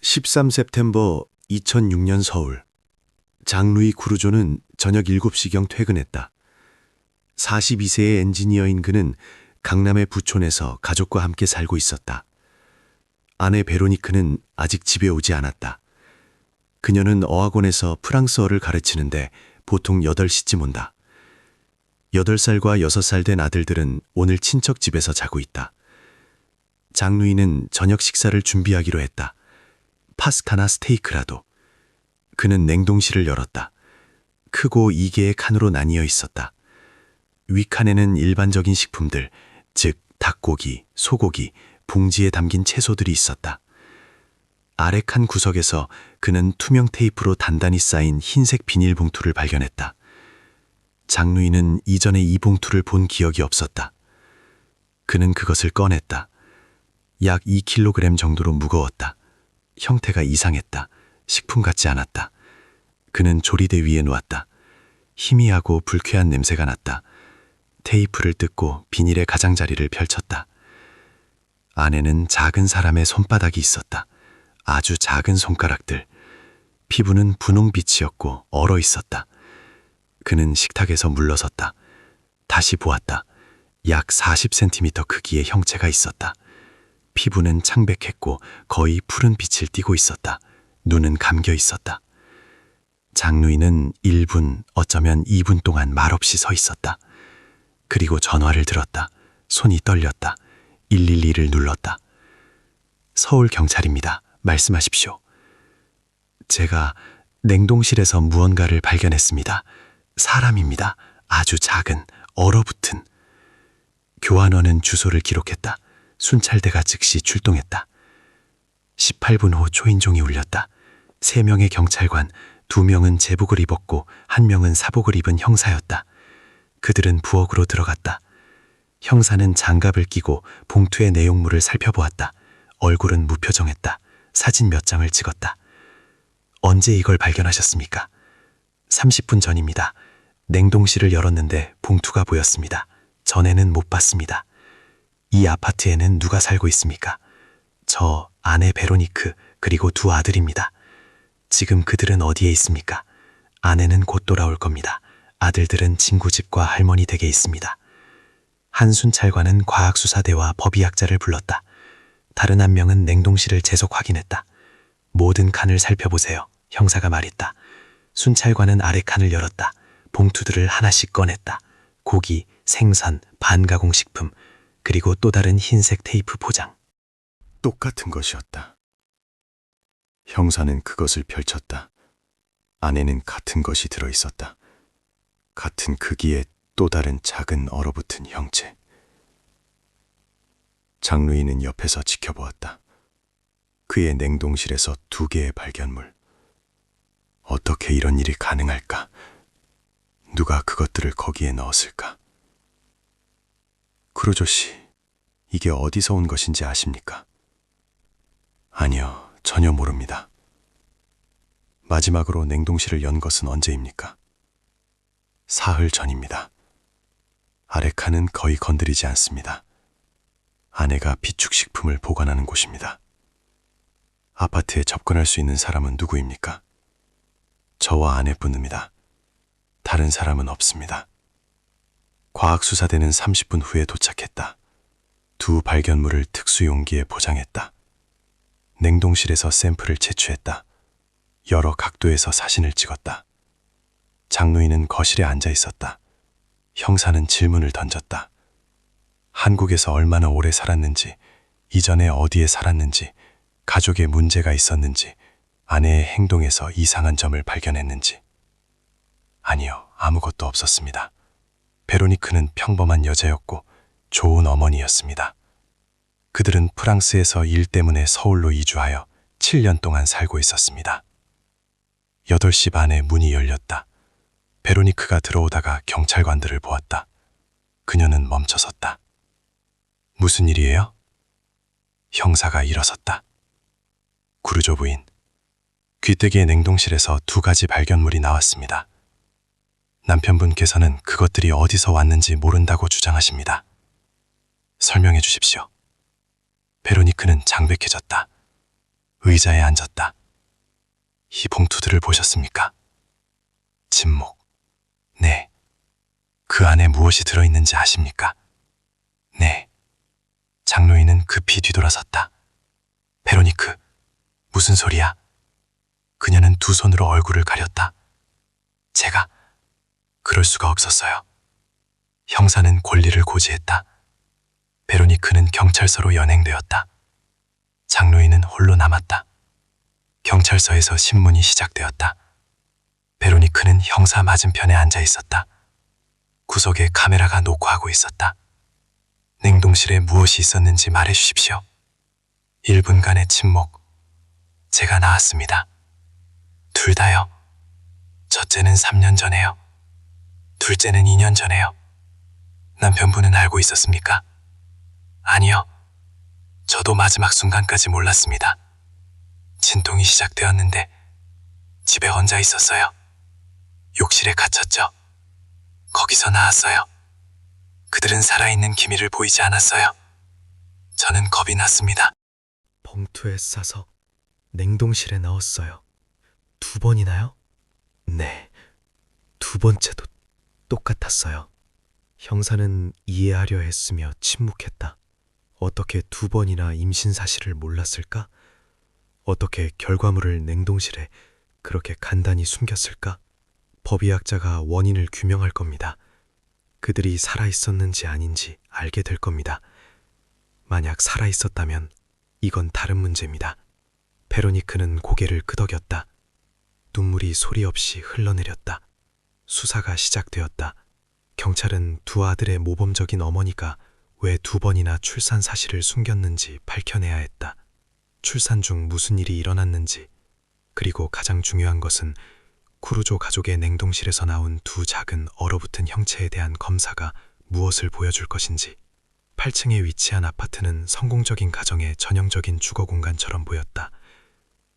13세프템버 2006년 서울. 장루이 구르조는 저녁 7시경 퇴근했다. 42세의 엔지니어인 그는 강남의 부촌에서 가족과 함께 살고 있었다. 아내 베로니크는 아직 집에 오지 않았다. 그녀는 어학원에서 프랑스어를 가르치는데 보통 8시쯤 온다. 8살과 6살 된 아들들은 오늘 친척 집에서 자고 있다. 장루이는 저녁 식사를 준비하기로 했다. 파스타나 스테이크라도. 그는 냉동실을 열었다. 크고 2개의 칸으로 나뉘어 있었다. 윗칸에는 일반적인 식품들, 즉 닭고기, 소고기, 봉지에 담긴 채소들이 있었다. 아래 칸 구석에서 그는 투명 테이프로 단단히 쌓인 흰색 비닐봉투를 발견했다. 장루이는 이전에 이 봉투를 본 기억이 없었다. 그는 그것을 꺼냈다. 약 2kg 정도로 무거웠다. 형태가 이상했다. 식품 같지 않았다. 그는 조리대 위에 놓았다. 희미하고 불쾌한 냄새가 났다. 테이프를 뜯고 비닐의 가장자리를 펼쳤다. 안에는 작은 사람의 손바닥이 있었다. 아주 작은 손가락들. 피부는 분홍빛이었고 얼어 있었다. 그는 식탁에서 물러섰다. 다시 보았다. 약 40cm 크기의 형체가 있었다. 피부는 창백했고 거의 푸른 빛을 띠고 있었다. 눈은 감겨 있었다. 장루이는 1분, 어쩌면 2분 동안 말없이 서 있었다. 그리고 전화를 들었다. 손이 떨렸다. 112를 눌렀다. 서울 경찰입니다. 말씀하십시오. 제가 냉동실에서 무언가를 발견했습니다. 사람입니다. 아주 작은, 얼어붙은. 교환원은 주소를 기록했다. 순찰대가 즉시 출동했다. 18분 후 초인종이 울렸다. 3명의 경찰관, 2명은 제복을 입었고 1명은 사복을 입은 형사였다. 그들은 부엌으로 들어갔다. 형사는 장갑을 끼고 봉투의 내용물을 살펴보았다. 얼굴은 무표정했다. 사진 몇 장을 찍었다. 언제 이걸 발견하셨습니까? 30분 전입니다. 냉동실을 열었는데 봉투가 보였습니다. 전에는 못 봤습니다. 이 아파트에는 누가 살고 있습니까? 저, 아내 베로니크, 그리고 2 아들입니다. 지금 그들은 어디에 있습니까? 아내는 곧 돌아올 겁니다. 아들들은 친구 집과 할머니 댁에 있습니다. 한 순찰관은 과학수사대와 법의학자를 불렀다. 다른 1명은 냉동실을 재속 확인했다. 모든 칸을 살펴보세요. 형사가 말했다. 순찰관은 아래 칸을 열었다. 봉투들을 하나씩 꺼냈다. 고기, 생선, 반가공식품, 그리고 또 다른 흰색 테이프 포장. 똑같은 것이었다. 형사는 그것을 펼쳤다. 안에는 같은 것이 들어있었다. 같은 크기의 또 다른 작은 얼어붙은 형체. 장루이는 옆에서 지켜보았다. 그의 냉동실에서 2개의 발견물. 어떻게 이런 일이 가능할까? 누가 그것들을 거기에 넣었을까? 구르조 씨, 이게 어디서 온 것인지 아십니까? 아니요, 전혀 모릅니다. 마지막으로 냉동실을 연 것은 언제입니까? 사흘 전입니다. 아래 칸은 거의 건드리지 않습니다. 아내가 비축식품을 보관하는 곳입니다. 아파트에 접근할 수 있는 사람은 누구입니까? 저와 아내뿐입니다. 다른 사람은 없습니다. 과학수사대는 30분 후에 도착했다. 2 발견물을 특수 용기에 포장했다. 냉동실에서 샘플을 채취했다. 여러 각도에서 사진을 찍었다. 장루이는 거실에 앉아 있었다. 형사는 질문을 던졌다. 한국에서 얼마나 오래 살았는지, 이전에 어디에 살았는지, 가족에 문제가 있었는지, 아내의 행동에서 이상한 점을 발견했는지. 아니요, 아무것도 없었습니다. 베로니크는 평범한 여자였고 좋은 어머니였습니다. 그들은 프랑스에서 일 때문에 서울로 이주하여 7년 동안 살고 있었습니다. 8시 반에 문이 열렸다. 베로니크가 들어오다가 경찰관들을 보았다. 그녀는 멈춰섰다. 무슨 일이에요? 형사가 일어섰다. 구르조 부인, 귀때기의 냉동실에서 2가지 발견물이 나왔습니다. 남편분께서는 그것들이 어디서 왔는지 모른다고 주장하십니다. 설명해 주십시오. 베로니크는 장백해졌다. 의자에 앉았다. 이 봉투들을 보셨습니까? 진목. 네. 그 안에 무엇이 들어있는지 아십니까? 네. 장로인은 급히 뒤돌아섰다. 베로니크, 무슨 소리야? 그녀는 두 손으로 얼굴을 가렸다. 제가 그럴 수가 없었어요. 형사는 권리를 고지했다. 베로니크는 경찰서로 연행되었다. 장로인은 홀로 남았다. 경찰서에서 신문이 시작되었다. 베로니크는 형사 맞은편에 앉아 있었다. 구석에 카메라가 녹화하고 있었다. 냉동실에 무엇이 있었는지 말해 주십시오. 1분간의 침묵. 제가 나왔습니다. 둘 다요. 첫째는 3년 전에요. 둘째는 2년 전에요. 남편분은 알고 있었습니까? 아니요. 저도 마지막 순간까지 몰랐습니다. 진통이 시작되었는데 집에 혼자 있었어요. 욕실에 갇혔죠. 거기서 나왔어요. 그들은 살아있는 기미를 보이지 않았어요. 저는 겁이 났습니다. 봉투에 싸서 냉동실에 넣었어요. 2번이나요? 네, 2번째도 똑같았어요. 형사는 이해하려 했으며 침묵했다. 어떻게 2번이나 임신 사실을 몰랐을까? 어떻게 결과물을 냉동실에 그렇게 간단히 숨겼을까? 법의학자가 원인을 규명할 겁니다. 그들이 살아있었는지 아닌지 알게 될 겁니다. 만약 살아있었다면 이건 다른 문제입니다. 베로니크는 고개를 끄덕였다. 눈물이 소리 없이 흘러내렸다. 수사가 시작되었다. 경찰은 두 아들의 모범적인 어머니가 왜 2번이나 출산 사실을 숨겼는지 밝혀내야 했다. 출산 중 무슨 일이 일어났는지, 그리고 가장 중요한 것은 쿠루조 가족의 냉동실에서 나온 두 작은 얼어붙은 형체에 대한 검사가 무엇을 보여줄 것인지. 8층에 위치한 아파트는 성공적인 가정의 전형적인 주거 공간처럼 보였다.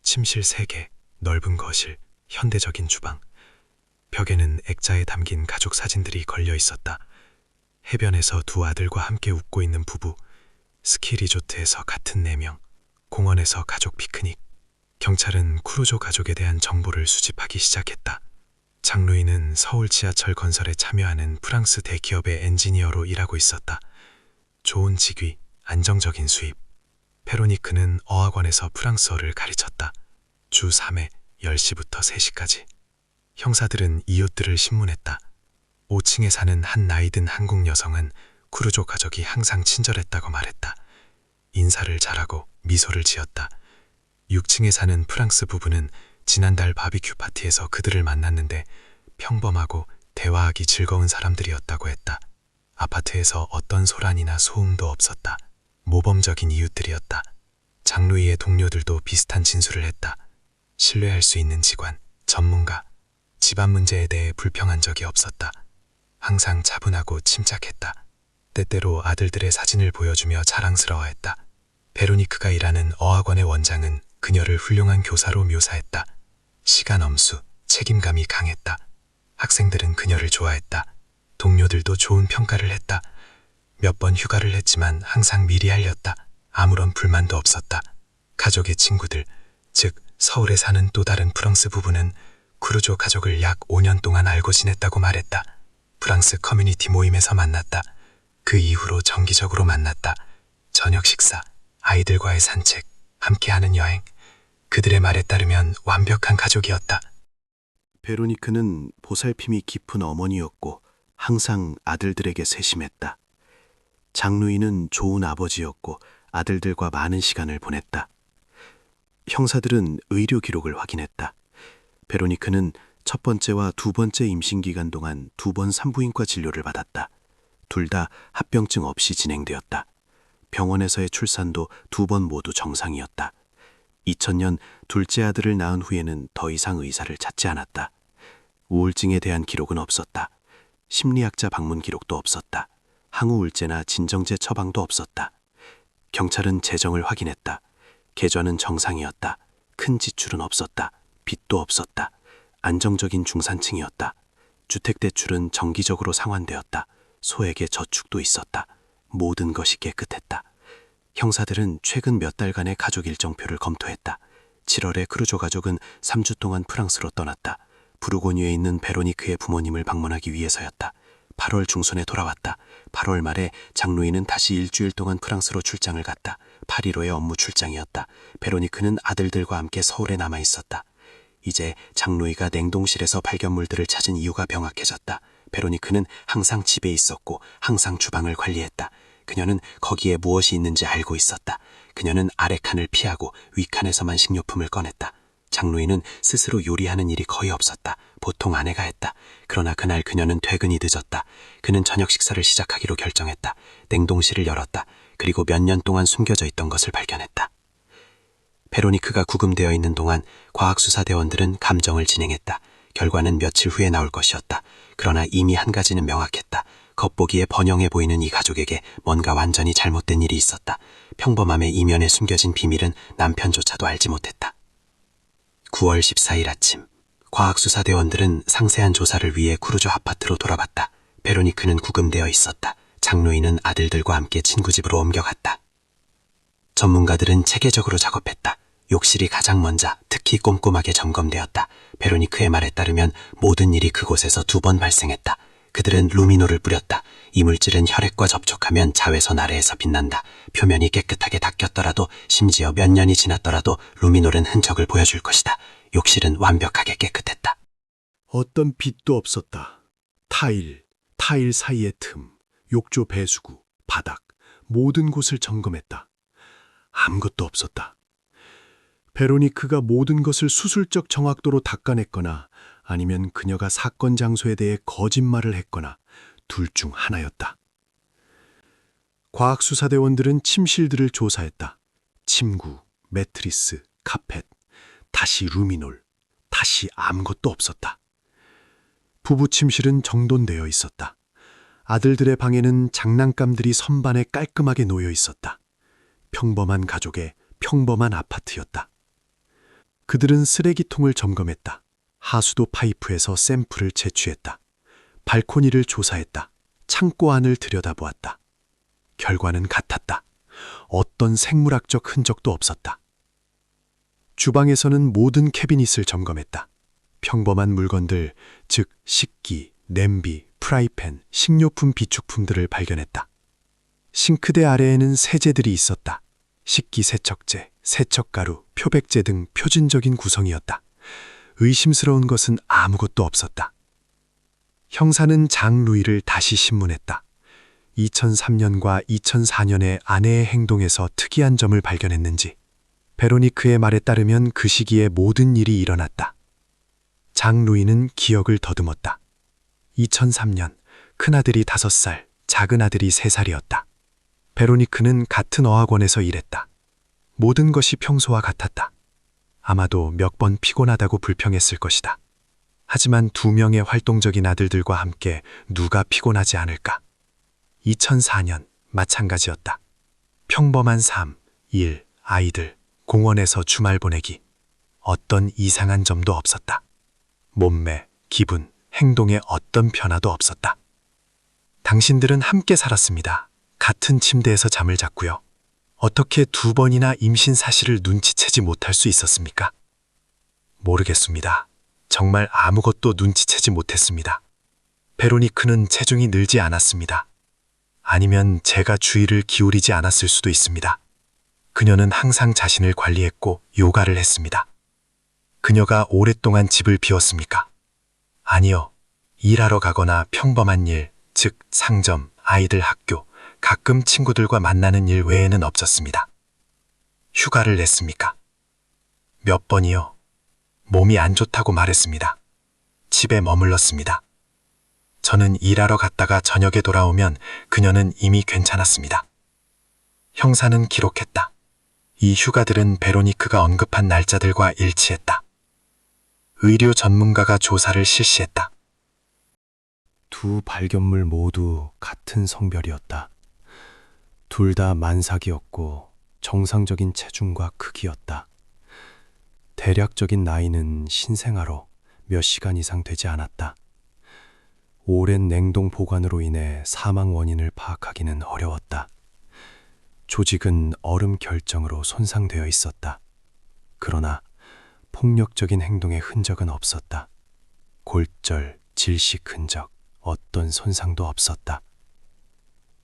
침실 3개, 넓은 거실, 현대적인 주방. 벽에는 액자에 담긴 가족 사진들이 걸려 있었다. 해변에서 두 아들과 함께 웃고 있는 부부, 스키 리조트에서 같은 4명, 공원에서 가족 피크닉. 경찰은 쿠루조 가족에 대한 정보를 수집하기 시작했다. 장로인은 서울 지하철 건설에 참여하는 프랑스 대기업의 엔지니어로 일하고 있었다. 좋은 직위, 안정적인 수입. 베로니크는 어학원에서 프랑스어를 가르쳤다. 주 3회 10시부터 3시까지. 형사들은 이웃들을 신문했다. 5층에 사는 한 나이든 한국 여성은 쿠루조 가족이 항상 친절했다고 말했다. 인사를 잘하고 미소를 지었다. 6층에 사는 프랑스 부부는 지난달 바비큐 파티에서 그들을 만났는데 평범하고 대화하기 즐거운 사람들이었다고 했다. 아파트에서 어떤 소란이나 소음도 없었다. 모범적인 이웃들이었다. 장루이의 동료들도 비슷한 진술을 했다. 신뢰할 수 있는 직원, 전문가, 집안 문제에 대해 불평한 적이 없었다. 항상 차분하고 침착했다. 때때로 아들들의 사진을 보여주며 자랑스러워했다. 베로니크가 일하는 어학원의 원장은 그녀를 훌륭한 교사로 묘사했다. 시간 엄수, 책임감이 강했다. 학생들은 그녀를 좋아했다. 동료들도 좋은 평가를 했다. 몇 번 휴가를 했지만 항상 미리 알렸다. 아무런 불만도 없었다. 가족의 친구들, 즉 서울에 사는 또 다른 프랑스 부부는 쿠루조 가족을 약 5년 동안 알고 지냈다고 말했다. 프랑스 커뮤니티 모임에서 만났다. 그 이후로 정기적으로 만났다. 저녁 식사, 아이들과의 산책, 함께하는 여행. 그들의 말에 따르면 완벽한 가족이었다. 베로니크는 보살핌이 깊은 어머니였고 항상 아들들에게 세심했다. 장루이는 좋은 아버지였고 아들들과 많은 시간을 보냈다. 형사들은 의료 기록을 확인했다. 베로니크는 첫 번째와 두 번째 임신 기간 동안 2번 산부인과 진료를 받았다. 둘 다 합병증 없이 진행되었다. 병원에서의 출산도 2번 모두 정상이었다. 2000년 둘째 아들을 낳은 후에는 더 이상 의사를 찾지 않았다. 우울증에 대한 기록은 없었다. 심리학자 방문 기록도 없었다. 항우울제나 진정제 처방도 없었다. 경찰은 재정을 확인했다. 계좌는 정상이었다. 큰 지출은 없었다. 빚도 없었다. 안정적인 중산층이었다. 주택대출은 정기적으로 상환되었다. 소액의 저축도 있었다. 모든 것이 깨끗했다. 형사들은 최근 몇 달간의 가족 일정표를 검토했다. 7월에 크루조 가족은 3주 동안 프랑스로 떠났다. 부르고뉴에 있는 베로니크의 부모님을 방문하기 위해서였다. 8월 중순에 돌아왔다. 8월 말에 장루이는 다시 일주일 동안 프랑스로 출장을 갔다. 파리로의 업무 출장이었다. 베로니크는 아들들과 함께 서울에 남아 있었다. 이제 장루이가 냉동실에서 발견물들을 찾은 이유가 명확해졌다. 베로니크는 항상 집에 있었고 항상 주방을 관리했다. 그녀는 거기에 무엇이 있는지 알고 있었다. 그녀는 아래칸을 피하고 위칸에서만 식료품을 꺼냈다. 장루이는 스스로 요리하는 일이 거의 없었다. 보통 아내가 했다. 그러나 그날 그녀는 퇴근이 늦었다. 그는 저녁 식사를 시작하기로 결정했다. 냉동실을 열었다. 그리고 몇 년 동안 숨겨져 있던 것을 발견했다. 베로니크가 구금되어 있는 동안 과학수사대원들은 감정을 진행했다. 결과는 며칠 후에 나올 것이었다. 그러나 이미 한 가지는 명확했다. 겉보기에 번영해 보이는 이 가족에게 뭔가 완전히 잘못된 일이 있었다. 평범함의 이면에 숨겨진 비밀은 남편조차도 알지 못했다. 9월 14일 아침, 과학수사대원들은 상세한 조사를 위해 크루조 아파트로 돌아봤다. 베로니크는 구금되어 있었다. 장루이는 아들들과 함께 친구 집으로 옮겨갔다. 전문가들은 체계적으로 작업했다. 욕실이 가장 먼저 특히 꼼꼼하게 점검되었다. 베로니크의 말에 따르면 모든 일이 그곳에서 2번 발생했다. 그들은 루미노를 뿌렸다. 이 물질은 혈액과 접촉하면 자외선 아래에서 빛난다. 표면이 깨끗하게 닦였더라도 심지어 몇 년이 지났더라도 루미놀은 흔적을 보여줄 것이다. 욕실은 완벽하게 깨끗했다. 어떤 빛도 없었다. 타일 사이의 틈, 욕조 배수구, 바닥, 모든 곳을 점검했다. 아무것도 없었다. 베로니크가 모든 것을 수술적 정확도로 닦아냈거나 아니면 그녀가 사건 장소에 대해 거짓말을 했거나 둘 중 하나였다. 과학수사대원들은 침실들을 조사했다. 침구, 매트리스, 카펫, 다시 루미놀, 다시 아무것도 없었다. 부부 침실은 정돈되어 있었다. 아들들의 방에는 장난감들이 선반에 깔끔하게 놓여 있었다. 평범한 가족의 평범한 아파트였다. 그들은 쓰레기통을 점검했다. 하수도 파이프에서 샘플을 채취했다. 발코니를 조사했다. 창고 안을 들여다보았다. 결과는 같았다. 어떤 생물학적 흔적도 없었다. 주방에서는 모든 캐비닛을 점검했다. 평범한 물건들, 즉 식기, 냄비, 프라이팬, 식료품 비축품들을 발견했다. 싱크대 아래에는 세제들이 있었다. 식기 세척제, 세척가루, 표백제 등 표준적인 구성이었다. 의심스러운 것은 아무것도 없었다. 형사는 장루이를 다시 신문했다. 2003년과 2004년의 아내의 행동에서 특이한 점을 발견했는지 베로니크의 말에 따르면 그 시기에 모든 일이 일어났다. 장루이는 기억을 더듬었다. 2003년 큰아들이 5살, 작은아들이 3살이었다. 베로니크는 같은 어학원에서 일했다. 모든 것이 평소와 같았다. 아마도 몇 번 피곤하다고 불평했을 것이다. 하지만 2명의 활동적인 아들들과 함께 누가 피곤하지 않을까? 2004년 마찬가지였다. 평범한 삶, 일, 아이들, 공원에서 주말 보내기. 어떤 이상한 점도 없었다. 몸매, 기분, 행동에 어떤 변화도 없었다. 당신들은 함께 살았습니다. 같은 침대에서 잠을 잤고요. 어떻게 2번이나 임신 사실을 눈치채지 못할 수 있었습니까? 모르겠습니다. 정말 아무것도 눈치채지 못했습니다. 베로니크는 체중이 늘지 않았습니다. 아니면 제가 주의를 기울이지 않았을 수도 있습니다. 그녀는 항상 자신을 관리했고 요가를 했습니다. 그녀가 오랫동안 집을 비웠습니까? 아니요. 일하러 가거나 평범한 일, 즉 상점, 아이들 학교, 가끔 친구들과 만나는 일 외에는 없었습니다. 휴가를 냈습니까? 몇 번이요? 몸이 안 좋다고 말했습니다. 집에 머물렀습니다. 저는 일하러 갔다가 저녁에 돌아오면 그녀는 이미 괜찮았습니다. 형사는 기록했다. 이 휴가들은 베로니크가 언급한 날짜들과 일치했다. 의료 전문가가 조사를 실시했다. 두 발견물 모두 같은 성별이었다. 둘 다 만삭이었고 정상적인 체중과 크기였다. 대략적인 나이는 신생아로 몇 시간 이상 되지 않았다. 오랜 냉동 보관으로 인해 사망 원인을 파악하기는 어려웠다. 조직은 얼음 결정으로 손상되어 있었다. 그러나 폭력적인 행동의 흔적은 없었다. 골절, 질식 흔적, 어떤 손상도 없었다.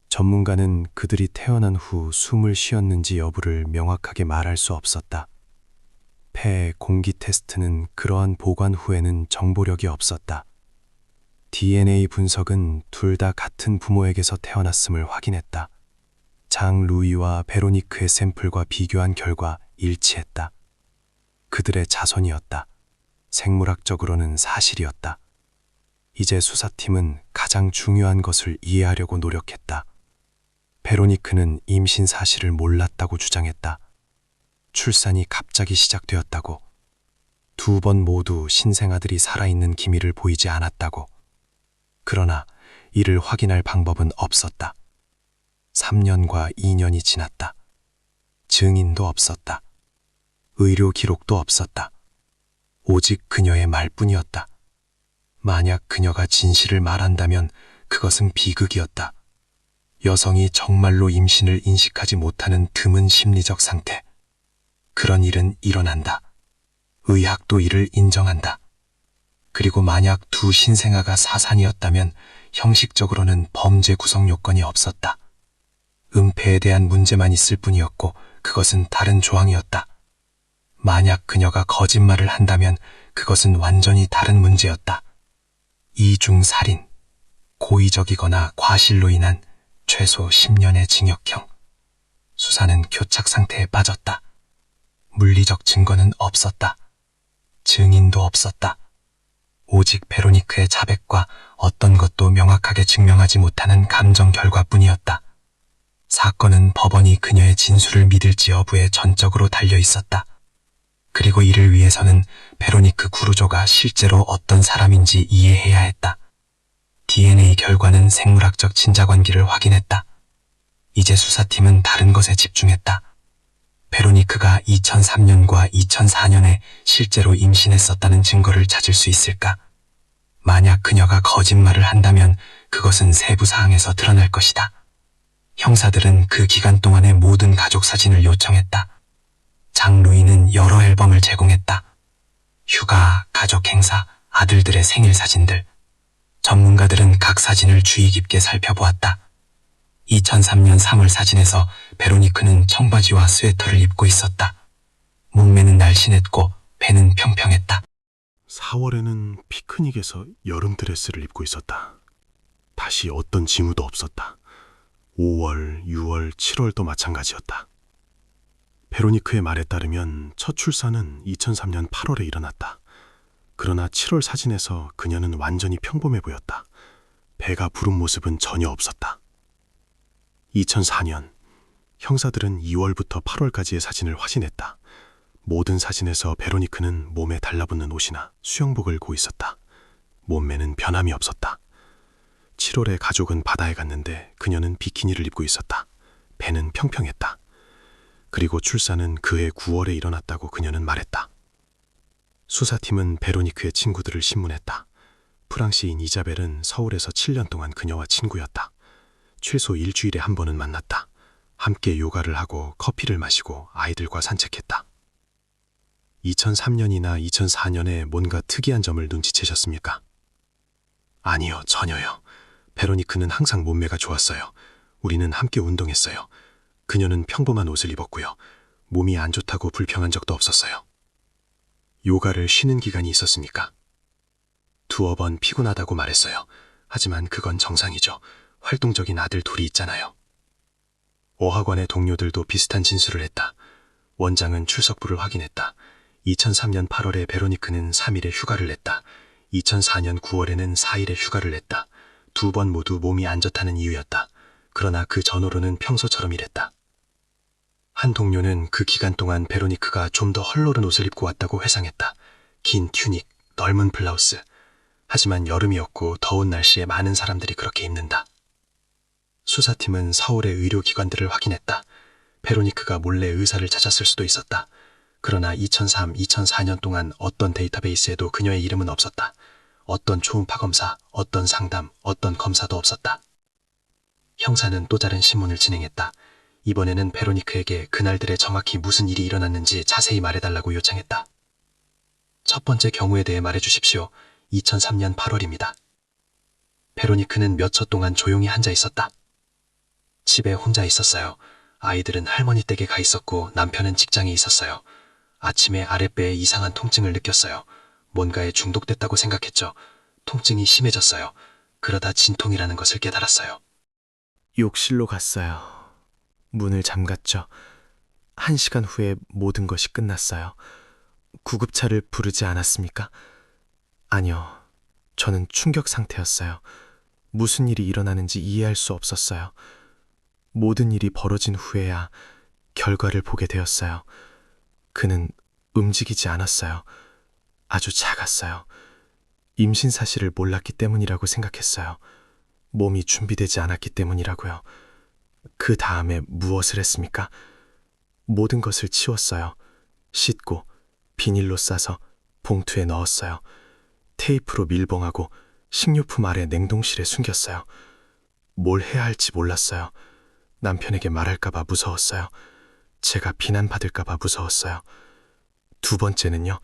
전문가는 그들이 태어난 후 숨을 쉬었는지 여부를 명확하게 말할 수 없었다. 폐 공기 테스트는 그러한 보관 후에는 정보력이 없었다. DNA 분석은 둘 다 같은 부모에게서 태어났음을 확인했다. 장 루이와 베로니크의 샘플과 비교한 결과 일치했다. 그들의 자손이었다. 생물학적으로는 사실이었다. 이제 수사팀은 가장 중요한 것을 이해하려고 노력했다. 베로니크는 임신 사실을 몰랐다고 주장했다. 출산이 갑자기 시작되었다고. 2번 모두 신생아들이 살아있는 기미를 보이지 않았다고. 그러나 이를 확인할 방법은 없었다. 3년과 2년이 지났다. 증인도 없었다. 의료 기록도 없었다. 오직 그녀의 말뿐이었다. 만약 그녀가 진실을 말한다면 그것은 비극이었다. 여성이 정말로 임신을 인식하지 못하는 드문 심리적 상태. 그런 일은 일어난다. 의학도 이를 인정한다. 그리고 만약 두 신생아가 사산이었다면 형식적으로는 범죄 구성 요건이 없었다. 은폐에 대한 문제만 있을 뿐이었고 그것은 다른 조항이었다. 만약 그녀가 거짓말을 한다면 그것은 완전히 다른 문제였다. 이중살인, 고의적이거나 과실로 인한 최소 10년의 징역형. 수사는 교착 상태에 빠졌다. 물리적 증거는 없었다. 증인도 없었다. 오직 베로니크의 자백과 어떤 것도 명확하게 증명하지 못하는 감정 결과뿐이었다. 사건은 법원이 그녀의 진술을 믿을지 여부에 전적으로 달려 있었다. 그리고 이를 위해서는 베로니크 구루조가 실제로 어떤 사람인지 이해해야 했다. DNA 결과는 생물학적 친자관계를 확인했다. 이제 수사팀은 다른 것에 집중했다. 베로니크가 2003년과 2004년에 실제로 임신했었다는 증거를 찾을 수 있을까? 만약 그녀가 거짓말을 한다면 그것은 세부 사항에서 드러날 것이다. 형사들은 그 기간 동안의 모든 가족 사진을 요청했다. 장 루이는 여러 앨범을 제공했다. 휴가, 가족 행사, 아들들의 생일 사진들. 전문가들은 각 사진을 주의 깊게 살펴보았다. 2003년 3월 사진에서 베로니크는 청바지와 스웨터를 입고 있었다. 몸매는 날씬했고 배는 평평했다. 4월에는 피크닉에서 여름 드레스를 입고 있었다. 다시 어떤 징후도 없었다. 5월, 6월, 7월도 마찬가지였다. 베로니크의 말에 따르면 첫 출산은 2003년 8월에 일어났다. 그러나 7월 사진에서 그녀는 완전히 평범해 보였다. 배가 부른 모습은 전혀 없었다. 2004년, 형사들은 2월부터 8월까지의 사진을 확인했다. 모든 사진에서 베로니크는 몸에 달라붙는 옷이나 수영복을 입고 있었다. 몸매는 변함이 없었다. 7월에 가족은 바다에 갔는데 그녀는 비키니를 입고 있었다. 배는 평평했다. 그리고 출산은 그해 9월에 일어났다고 그녀는 말했다. 수사팀은 베로니크의 친구들을 신문했다. 프랑시인 이자벨은 서울에서 7년 동안 그녀와 친구였다. 최소 일주일에 한 번은 만났다. 함께 요가를 하고 커피를 마시고 아이들과 산책했다. 2003년이나 2004년에 뭔가 특이한 점을 눈치채셨습니까? 아니요, 전혀요. 베로니크는 항상 몸매가 좋았어요. 우리는 함께 운동했어요. 그녀는 평범한 옷을 입었고요. 몸이 안 좋다고 불평한 적도 없었어요. 요가를 쉬는 기간이 있었습니까? 두어 번 피곤하다고 말했어요. 하지만 그건 정상이죠. 활동적인 아들 둘이 있잖아요. 어학원의 동료들도 비슷한 진술을 했다. 원장은 출석부를 확인했다. 2003년 8월에 베로니크는 3일의 휴가를 냈다. 2004년 9월에는 4일의 휴가를 냈다. 2번 모두 몸이 안 좋다는 이유였다. 그러나 그 전후로는 평소처럼 일했다. 한 동료는 그 기간 동안 베로니크가 좀 더 헐렁한 옷을 입고 왔다고 회상했다. 긴 튜닉, 넓은 블라우스. 하지만 여름이었고 더운 날씨에 많은 사람들이 그렇게 입는다. 수사팀은 서울의 의료기관들을 확인했다. 베로니크가 몰래 의사를 찾았을 수도 있었다. 그러나 2003, 2004년 동안 어떤 데이터베이스에도 그녀의 이름은 없었다. 어떤 초음파 검사, 어떤 상담, 어떤 검사도 없었다. 형사는 또 다른 신문을 진행했다. 이번에는 베로니크에게 그날들에 정확히 무슨 일이 일어났는지 자세히 말해달라고 요청했다. 첫 번째 경우에 대해 말해주십시오. 2003년 8월입니다. 베로니크는 몇 초 동안 조용히 앉아 있었다. 집에 혼자 있었어요. 아이들은 할머니 댁에 가 있었고 남편은 직장에 있었어요. 아침에 아랫배에 이상한 통증을 느꼈어요. 뭔가에 중독됐다고 생각했죠. 통증이 심해졌어요. 그러다 진통이라는 것을 깨달았어요. 욕실로 갔어요. 문을 잠갔죠. 1시간 후에 모든 것이 끝났어요. 구급차를 부르지 않았습니까? 아니요. 저는 충격 상태였어요. 무슨 일이 일어나는지 이해할 수 없었어요. 모든 일이 벌어진 후에야 결과를 보게 되었어요. 그는 움직이지 않았어요. 아주 작았어요. 임신 사실을 몰랐기 때문이라고 생각했어요. 몸이 준비되지 않았기 때문이라고요. 그 다음에 무엇을 했습니까? 모든 것을 치웠어요. 씻고 비닐로 싸서 봉투에 넣었어요. 테이프로 밀봉하고 식료품 아래 냉동실에 숨겼어요. 뭘 해야 할지 몰랐어요. 남편에게 말할까봐 무서웠어요. 제가 비난받을까봐 무서웠어요. 두 번째는요,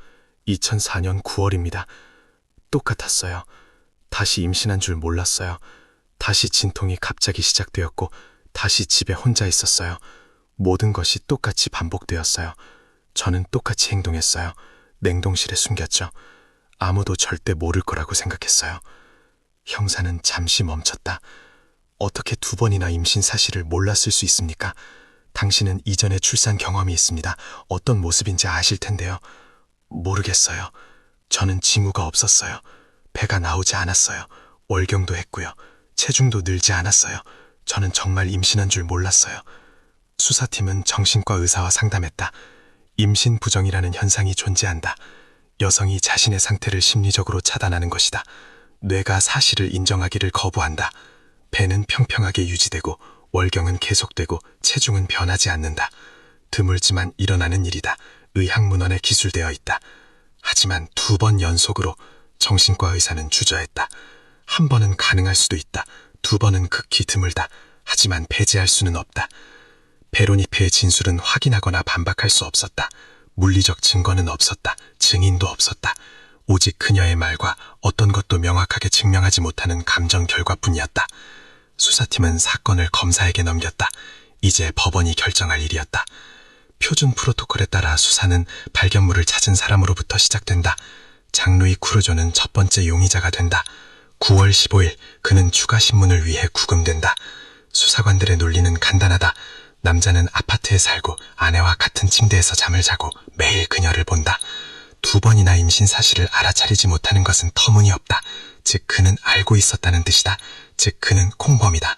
2004년 9월입니다. 똑같았어요. 다시 임신한 줄 몰랐어요. 다시 진통이 갑자기 시작되었고 다시 집에 혼자 있었어요. 모든 것이 똑같이 반복되었어요. 저는 똑같이 행동했어요. 냉동실에 숨겼죠. 아무도 절대 모를 거라고 생각했어요. 형사는 잠시 멈췄다. 어떻게 2번이나 임신 사실을 몰랐을 수 있습니까? 당신은 이전에 출산 경험이 있습니다. 어떤 모습인지 아실 텐데요. 모르겠어요. 저는 징후가 없었어요. 배가 나오지 않았어요. 월경도 했고요. 체중도 늘지 않았어요. 저는 정말 임신한 줄 몰랐어요. 수사팀은 정신과 의사와 상담했다. 임신 부정이라는 현상이 존재한다. 여성이 자신의 상태를 심리적으로 차단하는 것이다. 뇌가 사실을 인정하기를 거부한다. 배는 평평하게 유지되고 월경은 계속되고 체중은 변하지 않는다. 드물지만 일어나는 일이다. 의학문헌에 기술되어 있다. 하지만 2번 연속으로 정신과 의사는 주저했다. 1번은 가능할 수도 있다. 2번은 극히 드물다. 하지만 배제할 수는 없다. 베로니크의 진술은 확인하거나 반박할 수 없었다. 물리적 증거는 없었다. 증인도 없었다. 오직 그녀의 말과 어떤 것도 명확하게 증명하지 못하는 감정 결과뿐이었다. 수사팀은 사건을 검사에게 넘겼다. 이제 법원이 결정할 일이었다. 표준 프로토콜에 따라 수사는 발견물을 찾은 사람으로부터 시작된다. 장루이 쿠르조는 첫 번째 용의자가 된다. 9월 15일 그는 추가 신문을 위해 구금된다. 수사관들의 논리는 간단하다. 남자는 아파트에 살고 아내와 같은 침대에서 잠을 자고 매일 그녀를 본다. 2번이나 임신 사실을 알아차리지 못하는 것은 터무니없다. 즉 그는 알고 있었다는 뜻이다. 즉 그는 공범이다.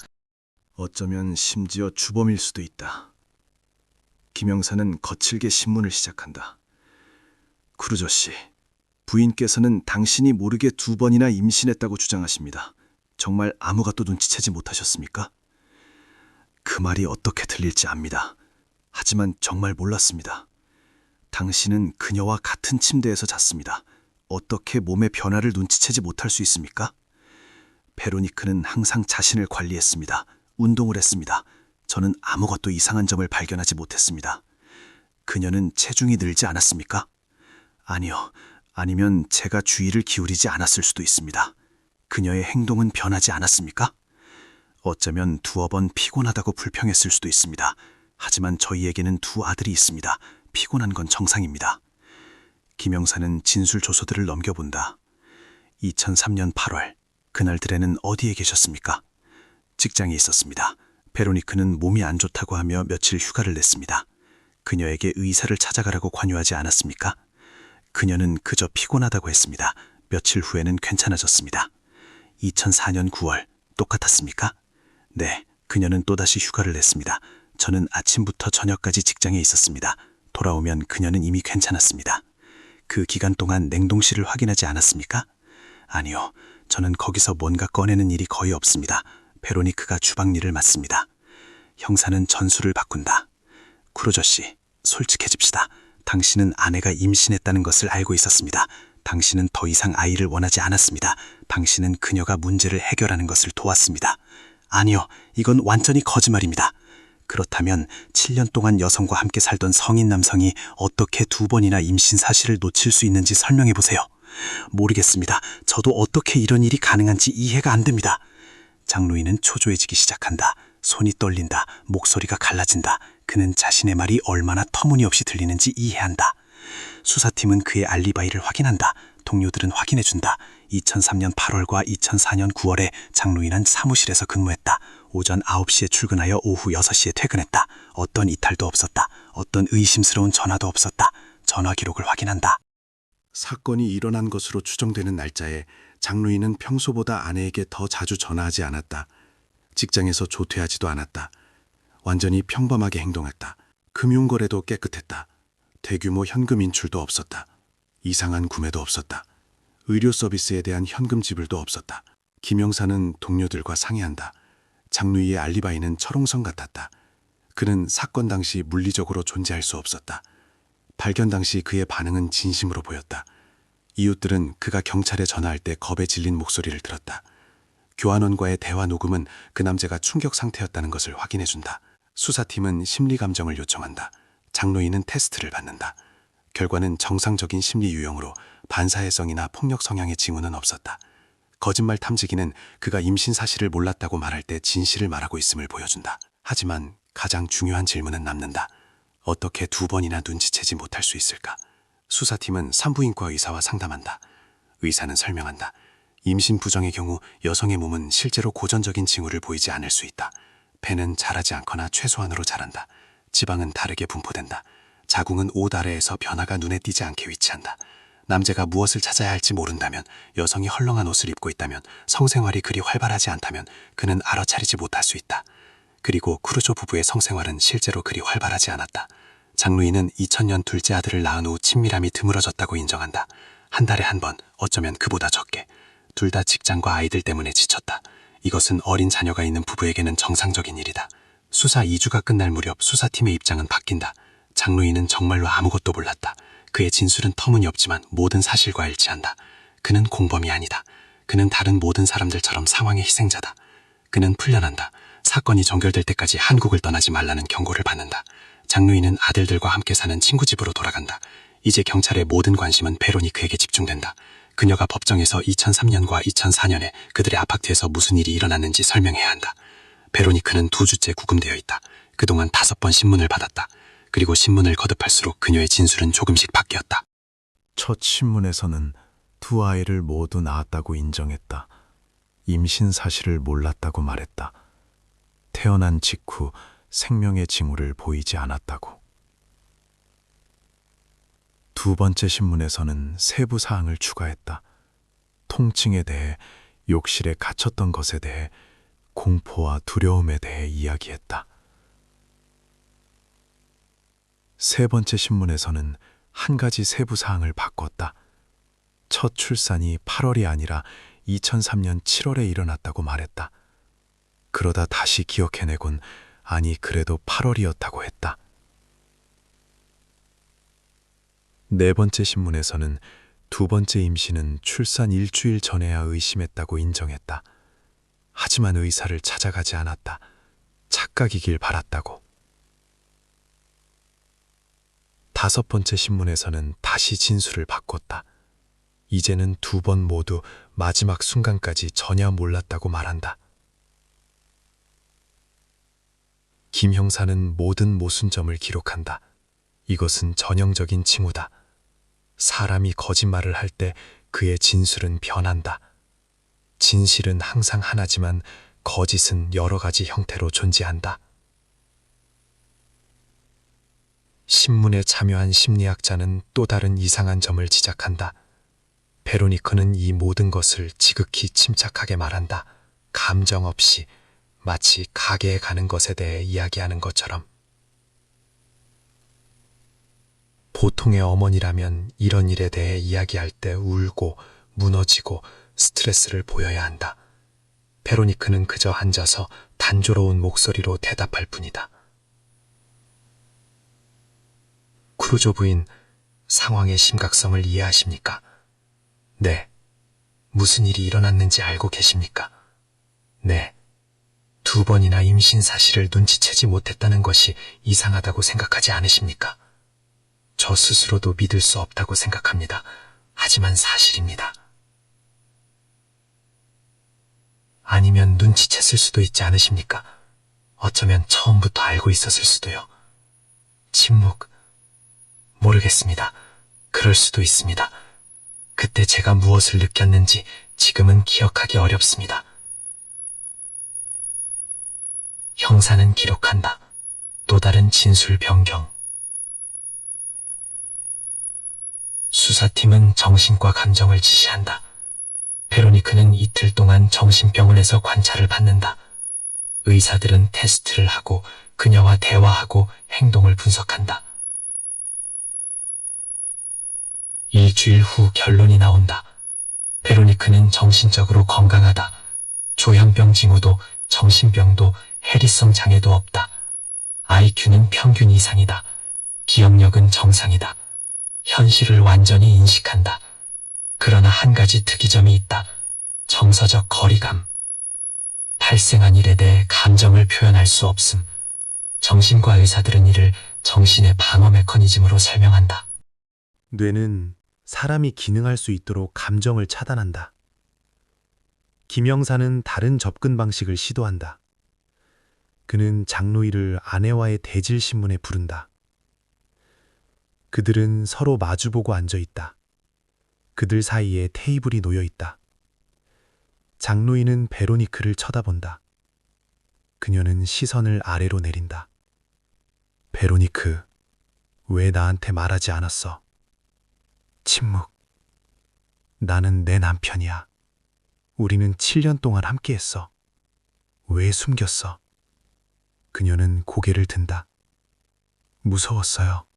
어쩌면 심지어 주범일 수도 있다. 김영사는 거칠게 신문을 시작한다. 쿠르조 씨, 부인께서는 당신이 모르게 2번이나 임신했다고 주장하십니다. 정말 아무것도 눈치채지 못하셨습니까? 그 말이 어떻게 들릴지 압니다. 하지만 정말 몰랐습니다. 당신은 그녀와 같은 침대에서 잤습니다. 어떻게 몸의 변화를 눈치채지 못할 수 있습니까? 베로니크는 항상 자신을 관리했습니다. 운동을 했습니다. 저는 아무것도 이상한 점을 발견하지 못했습니다. 그녀는 체중이 늘지 않았습니까? 아니요. 아니면 제가 주의를 기울이지 않았을 수도 있습니다. 그녀의 행동은 변하지 않았습니까? 어쩌면 두어 번 피곤하다고 불평했을 수도 있습니다. 하지만 저희에게는 2 아들이 있습니다. 피곤한 건 정상입니다. 김영사는 진술 조서들을 넘겨본다. 2003년 8월, 그날들에는 어디에 계셨습니까? 직장에 있었습니다. 베로니크는 몸이 안 좋다고 하며 며칠 휴가를 냈습니다. 그녀에게 의사를 찾아가라고 권유하지 않았습니까? 그녀는 그저 피곤하다고 했습니다. 며칠 후에는 괜찮아졌습니다. 2004년 9월, 똑같았습니까? 네, 그녀는 또다시 휴가를 냈습니다. 저는 아침부터 저녁까지 직장에 있었습니다. 돌아오면 그녀는 이미 괜찮았습니다. 그 기간 동안 냉동실을 확인하지 않았습니까? 아니요, 저는 거기서 뭔가 꺼내는 일이 거의 없습니다. 베로니크가 주방 일을 맡습니다. 형사는 전술을 바꾼다. 쿠르조 씨, 솔직해집시다. 당신은 아내가 임신했다는 것을 알고 있었습니다. 당신은 더 이상 아이를 원하지 않았습니다. 당신은 그녀가 문제를 해결하는 것을 도왔습니다. 아니요, 이건 완전히 거짓말입니다. 그렇다면 7년 동안 여성과 함께 살던 성인 남성이 어떻게 2번이나 임신 사실을 놓칠 수 있는지 설명해 보세요. 모르겠습니다. 저도 어떻게 이런 일이 가능한지 이해가 안 됩니다. 장로인은 초조해지기 시작한다. 손이 떨린다. 목소리가 갈라진다. 그는 자신의 말이 얼마나 터무니없이 들리는지 이해한다. 수사팀은 그의 알리바이를 확인한다. 동료들은 확인해준다. 2003년 8월과 2004년 9월에 장로인은 사무실에서 근무했다. 오전 9시에 출근하여 오후 6시에 퇴근했다. 어떤 이탈도 없었다. 어떤 의심스러운 전화도 없었다. 전화 기록을 확인한다. 사건이 일어난 것으로 추정되는 날짜에 장루인은 평소보다 아내에게 더 자주 전화하지 않았다. 직장에서 조퇴하지도 않았다. 완전히 평범하게 행동했다. 금융거래도 깨끗했다. 대규모 현금 인출도 없었다. 이상한 구매도 없었다. 의료 서비스에 대한 현금 지불도 없었다. 김영사는 동료들과 상의한다. 장루이의 알리바이는 철옹성 같았다. 그는 사건 당시 물리적으로 존재할 수 없었다. 발견 당시 그의 반응은 진심으로 보였다. 이웃들은 그가 경찰에 전화할 때 겁에 질린 목소리를 들었다. 교환원과의 대화 녹음은 그 남자가 충격 상태였다는 것을 확인해준다. 수사팀은 심리 감정을 요청한다. 장로인은 테스트를 받는다. 결과는 정상적인 심리 유형으로 반사회성이나 폭력 성향의 징후는 없었다. 거짓말 탐지기는 그가 임신 사실을 몰랐다고 말할 때 진실을 말하고 있음을 보여준다. 하지만 가장 중요한 질문은 남는다. 어떻게 2번이나 눈치채지 못할 수 있을까? 수사팀은 산부인과 의사와 상담한다. 의사는 설명한다. 임신 부정의 경우 여성의 몸은 실제로 고전적인 징후를 보이지 않을 수 있다. 폐는 자라지 않거나 최소한으로 자란다. 지방은 다르게 분포된다. 자궁은 옷 아래에서 변화가 눈에 띄지 않게 위치한다. 남자가 무엇을 찾아야 할지 모른다면, 여성이 헐렁한 옷을 입고 있다면, 성생활이 그리 활발하지 않다면 그는 알아차리지 못할 수 있다. 그리고 크루조 부부의 성생활은 실제로 그리 활발하지 않았다. 장루이는 2000년 둘째 아들을 낳은 후 친밀함이 드물어졌다고 인정한다. 한 달에 한 번, 어쩌면 그보다 적게. 둘 다 직장과 아이들 때문에 지쳤다. 이것은 어린 자녀가 있는 부부에게는 정상적인 일이다. 수사 2주가 끝날 무렵 수사팀의 입장은 바뀐다. 장루이는 정말로 아무것도 몰랐다. 그의 진술은 터무니없지만 모든 사실과 일치한다. 그는 공범이 아니다. 그는 다른 모든 사람들처럼 상황의 희생자다. 그는 풀려난다. 사건이 종결될 때까지 한국을 떠나지 말라는 경고를 받는다. 장루이는 아들들과 함께 사는 친구 집으로 돌아간다. 이제 경찰의 모든 관심은 베로니크에게 집중된다. 그녀가 법정에서 2003년과 2004년에 그들의 아파트에서 무슨 일이 일어났는지 설명해야 한다. 베로니크는 2주째 구금되어 있다. 그동안 5번 신문을 받았다. 그리고 신문을 거듭할수록 그녀의 진술은 조금씩 바뀌었다. 첫 신문에서는 2 아이를 모두 낳았다고 인정했다. 임신 사실을 몰랐다고 말했다. 태어난 직후 생명의 징후를 보이지 않았다고. 2번째 신문에서는 세부 사항을 추가했다. 통증에 대해, 욕실에 갇혔던 것에 대해, 공포와 두려움에 대해 이야기했다. 3번째 신문에서는 한 가지 세부 사항을 바꿨다. 첫 출산이 8월이 아니라 2003년 7월에 일어났다고 말했다. 그러다 다시 기억해내곤 아니 그래도 8월이었다고 했다. 4번째 신문에서는 2번째 임신은 출산 일주일 전에야 의심했다고 인정했다. 하지만 의사를 찾아가지 않았다. 착각이길 바랐다고. 5번째 신문에서는 다시 진술을 바꿨다. 이제는 2번 모두 마지막 순간까지 전혀 몰랐다고 말한다. 김 형사는 모든 모순점을 기록한다. 이것은 전형적인 징후다. 사람이 거짓말을 할 때 그의 진술은 변한다. 진실은 항상 하나지만 거짓은 여러 가지 형태로 존재한다. 신문에 참여한 심리학자는 또 다른 이상한 점을 지적한다. 베로니크는 이 모든 것을 지극히 침착하게 말한다. 감정 없이, 마치 가게에 가는 것에 대해 이야기하는 것처럼. 보통의 어머니라면 이런 일에 대해 이야기할 때 울고 무너지고 스트레스를 보여야 한다. 베로니크는 그저 앉아서 단조로운 목소리로 대답할 뿐이다. 크루조 부인, 상황의 심각성을 이해하십니까? 네. 무슨 일이 일어났는지 알고 계십니까? 네. 2번이나 임신 사실을 눈치채지 찾지 못했다는 것이 이상하다고 생각하지 않으십니까? 저 스스로도 믿을 수 없다고 생각합니다. 하지만 사실입니다. 아니면 눈치챘을 수도 있지 않으십니까? 어쩌면 처음부터 알고 있었을 수도요. 침묵. 모르겠습니다. 그럴 수도 있습니다. 그때 제가 무엇을 느꼈는지 지금은 기억하기 어렵습니다. 형사는 기록한다. 또 다른 진술 변경. 수사팀은 정신과 감정을 지시한다. 베로니크는 이틀 동안 정신병원에서 관찰을 받는다. 의사들은 테스트를 하고 그녀와 대화하고 행동을 분석한다. 일주일 후 결론이 나온다. 베로니크는 정신적으로 건강하다. 조현병 징후도 정신병도 해리성 장애도 없다. IQ는 평균 이상이다. 기억력은 정상이다. 현실을 완전히 인식한다. 그러나 한 가지 특이점이 있다. 정서적 거리감. 발생한 일에 대해 감정을 표현할 수 없음. 정신과 의사들은 이를 정신의 방어 메커니즘으로 설명한다. 뇌는 사람이 기능할 수 있도록 감정을 차단한다. 김 형사는 다른 접근 방식을 시도한다. 그는 장로이를 아내와의 대질 신문에 부른다. 그들은 서로 마주보고 앉아 있다. 그들 사이에 테이블이 놓여 있다. 장로이는 베로니크를 쳐다본다. 그녀는 시선을 아래로 내린다. 베로니크, 왜 나한테 말하지 않았어? 침묵. 나는 내 남편이야. 우리는 7년 동안 함께했어. 왜 숨겼어? 그녀는 고개를 든다. 무서웠어요.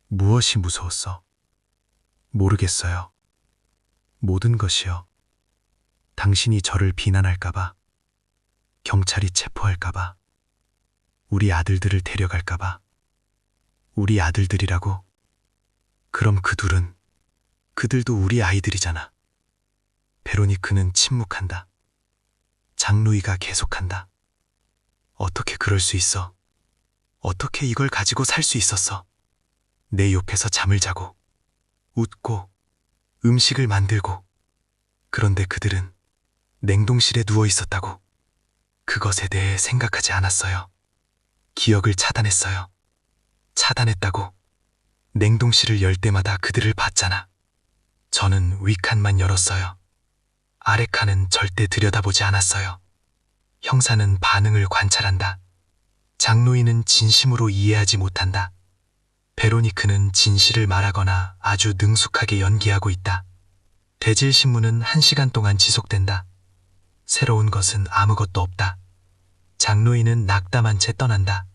무엇이 무서웠어? 모르겠어요. 모든 것이요. 당신이 저를 비난할까봐, 경찰이 체포할까봐, 우리 아들들을 데려갈까봐. 우리 아들들이라고? 그럼 그 둘은, 그들도 우리 아이들이잖아. 베로니크는 침묵한다. 장루이가 계속한다. 어떻게 그럴 수 있어? 어떻게 이걸 가지고 살 수 있었어? 내 옆에서 잠을 자고, 웃고, 음식을 만들고. 그런데 그들은 냉동실에 누워 있었다고. 그것에 대해 생각하지 않았어요. 기억을 차단했어요. 차단했다고. 냉동실을 열 때마다 그들을 봤잖아. 저는 윗칸만 열었어요. 아래칸은 절대 들여다보지 않았어요. 형사는 반응을 관찰한다. 장로인은 진심으로 이해하지 못한다. 베로니크는 진실을 말하거나 아주 능숙하게 연기하고 있다. 대질신문은 1시간 동안 지속된다. 새로운 것은 아무것도 없다. 장로인은 낙담한 채 떠난다.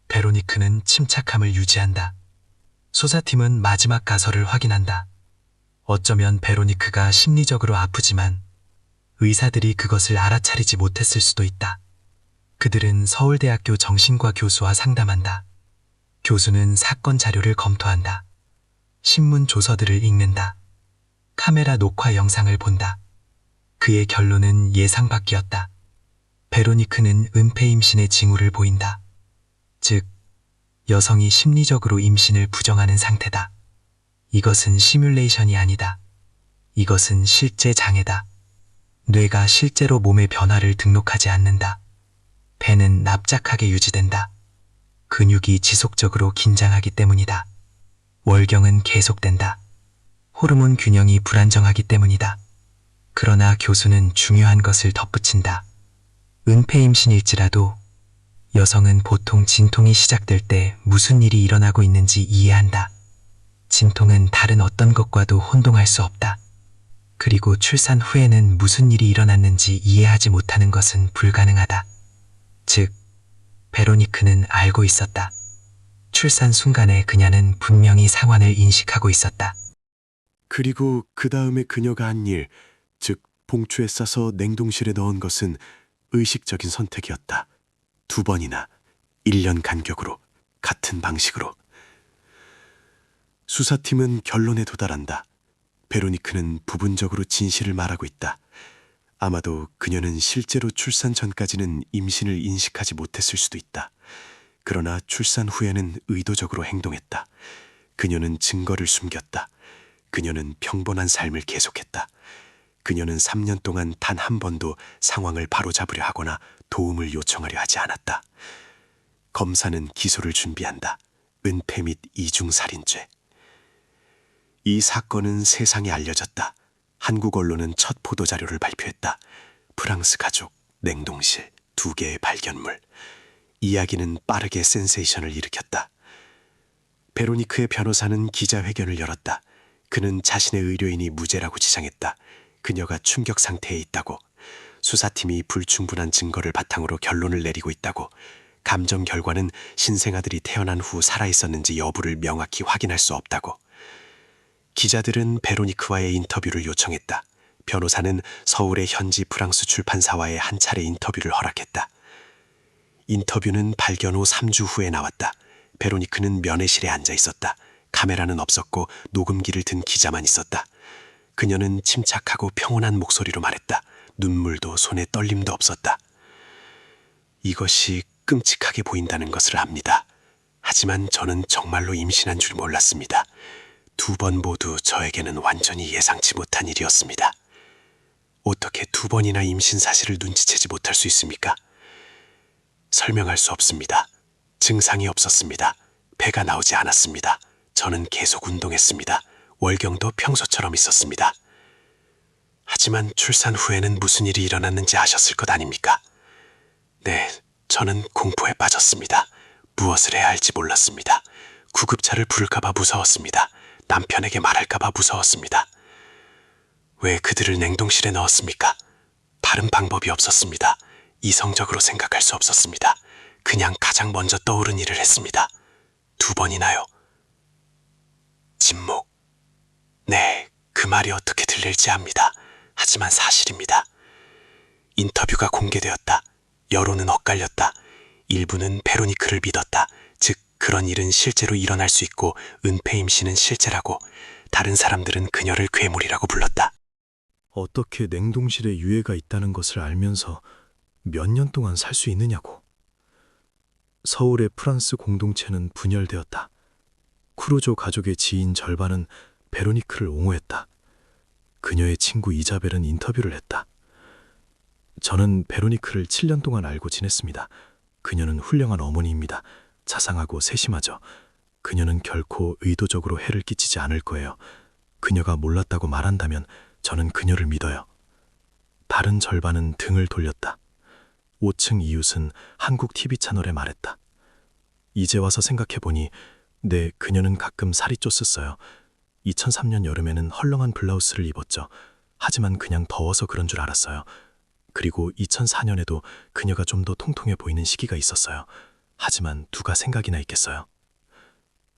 베로니크는 침착함을 유지한다. 수사팀은 마지막 가설을 확인한다. 어쩌면 베로니크가 심리적으로 아프지만 의사들이 그것을 알아차리지 못했을 수도 있다. 그들은 서울대학교 정신과 교수와 상담한다. 교수는 사건 자료를 검토한다. 신문 조서들을 읽는다. 카메라 녹화 영상을 본다. 그의 결론은 예상 밖이었다. 베로니크는 은폐 임신의 징후를 보인다. 즉, 여성이 심리적으로 임신을 부정하는 상태다. 이것은 시뮬레이션이 아니다. 이것은 실제 장애다. 뇌가 실제로 몸의 변화를 등록하지 않는다. 배는 납작하게 유지된다. 근육이 지속적으로 긴장하기 때문이다. 월경은 계속된다. 호르몬 균형이 불안정하기 때문이다. 그러나 교수는 중요한 것을 덧붙인다. 은폐 임신일지라도 여성은 보통 진통이 시작될 때 무슨 일이 일어나고 있는지 이해한다. 진통은 다른 어떤 것과도 혼동할 수 없다. 그리고 출산 후에는 무슨 일이 일어났는지 이해하지 못하는 것은 불가능하다. 즉, 베로니크는 알고 있었다. 출산 순간에 그녀는 분명히 상황을 인식하고 있었다. 그리고 그 다음에 그녀가 한 일, 즉 봉투에 싸서 냉동실에 넣은 것은 의식적인 선택이었다. 2번이나 1년 간격으로 같은 방식으로. 수사팀은 결론에 도달한다. 베로니크는 부분적으로 진실을 말하고 있다. 아마도 그녀는 실제로 출산 전까지는 임신을 인식하지 못했을 수도 있다. 그러나 출산 후에는 의도적으로 행동했다. 그녀는 증거를 숨겼다. 그녀는 평범한 삶을 계속했다. 그녀는 3년 동안 단 한 번도 상황을 바로잡으려 하거나 도움을 요청하려 하지 않았다. 검사는 기소를 준비한다. 은폐 및 이중살인죄. 이 사건은 세상에 알려졌다. 한국 언론은 첫 보도자료를 발표했다. 프랑스 가족, 냉동실, 2개의 발견물. 이야기는 빠르게 센세이션을 일으켰다. 베로니크의 변호사는 기자회견을 열었다. 그는 자신의 의뢰인이 무죄라고 지장했다. 그녀가 충격 상태에 있다고, 수사팀이 불충분한 증거를 바탕으로 결론을 내리고 있다고, 감정 결과는 신생아들이 태어난 후 살아있었는지 여부를 명확히 확인할 수 없다고. 기자들은 베로니크와의 인터뷰를 요청했다. 변호사는 서울의 현지 프랑스 출판사와의 한 차례 인터뷰를 허락했다. 인터뷰는 발견 후 3주 후에 나왔다. 베로니크는 면회실에 앉아 있었다. 카메라는 없었고 녹음기를 든 기자만 있었다. 그녀는 침착하고 평온한 목소리로 말했다. 눈물도 손에 떨림도 없었다. 이것이 끔찍하게 보인다는 것을 압니다. 하지만 저는 정말로 임신한 줄 몰랐습니다. 2번 모두 저에게는 완전히 예상치 못한 일이었습니다. 어떻게 2번이나 임신 사실을 눈치채지 못할 수 있습니까? 설명할 수 없습니다. 증상이 없었습니다. 배가 나오지 않았습니다. 저는 계속 운동했습니다. 월경도 평소처럼 있었습니다. 하지만 출산 후에는 무슨 일이 일어났는지 아셨을 것 아닙니까? 네, 저는 공포에 빠졌습니다. 무엇을 해야 할지 몰랐습니다. 구급차를 부를까봐 무서웠습니다. 남편에게 말할까봐 무서웠습니다. 왜 그들을 냉동실에 넣었습니까? 다른 방법이 없었습니다. 이성적으로 생각할 수 없었습니다. 그냥 가장 먼저 떠오른 일을 했습니다. 2번이나요? 침묵. 네, 그 말이 어떻게 들릴지 압니다. 하지만 사실입니다. 인터뷰가 공개되었다. 여론은 엇갈렸다. 일부는 베로니크를 믿었다. 즉, 그런 일은 실제로 일어날 수 있고 은폐 임신은 실제라고. 다른 사람들은 그녀를 괴물이라고 불렀다. 어떻게 냉동실에 유해가 있다는 것을 알면서 몇 년 동안 살 수 있느냐고. 서울의 프랑스 공동체는 분열되었다. 쿠루조 가족의 지인 절반은 베로니크를 옹호했다. 그녀의 친구 이자벨은 인터뷰를 했다. 저는 베로니크를 7년 동안 알고 지냈습니다. 그녀는 훌륭한 어머니입니다. 자상하고 세심하죠. 그녀는 결코 의도적으로 해를 끼치지 않을 거예요. 그녀가 몰랐다고 말한다면 저는 그녀를 믿어요. 다른 절반은 등을 돌렸다. 5층 이웃은 한국 TV 채널에 말했다. 이제 와서 생각해보니 네, 그녀는 가끔 살이 쪘었어요. 2003년 여름에는 헐렁한 블라우스를 입었죠. 하지만 그냥 더워서 그런 줄 알았어요. 그리고 2004년에도 그녀가 좀 더 통통해 보이는 시기가 있었어요. 하지만 누가 생각이나 있겠어요.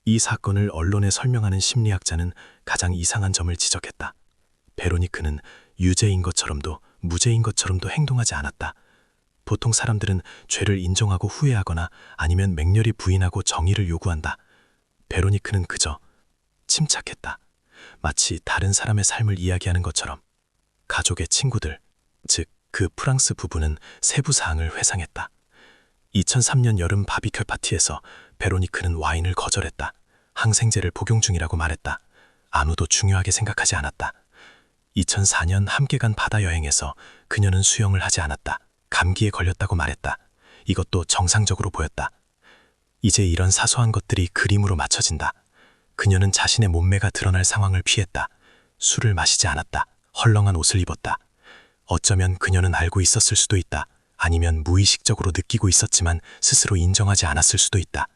이 사건을 언론에 설명하는 심리학자는 가장 이상한 점을 지적했다. 베로니크는 유죄인 것처럼도 무죄인 것처럼도 행동하지 않았다. 보통 사람들은 죄를 인정하고 후회하거나 아니면 맹렬히 부인하고 정의를 요구한다. 베로니크는 그저 침착했다. 마치 다른 사람의 삶을 이야기하는 것처럼. 가족의 친구들, 즉 그 프랑스 부부는 세부 사항을 회상했다. 2003년 여름 바비큐 파티에서 베로니크는 와인을 거절했다. 항생제를 복용 중이라고 말했다. 아무도 중요하게 생각하지 않았다. 2004년 함께 간 바다 여행에서 그녀는 수영을 하지 않았다. 감기에 걸렸다고 말했다. 이것도 정상적으로 보였다. 이제 이런 사소한 것들이 그림으로 맞춰진다. 그녀는 자신의 몸매가 드러날 상황을 피했다. 술을 마시지 않았다. 헐렁한 옷을 입었다. 어쩌면 그녀는 알고 있었을 수도 있다. 아니면 무의식적으로 느끼고 있었지만 스스로 인정하지 않았을 수도 있다.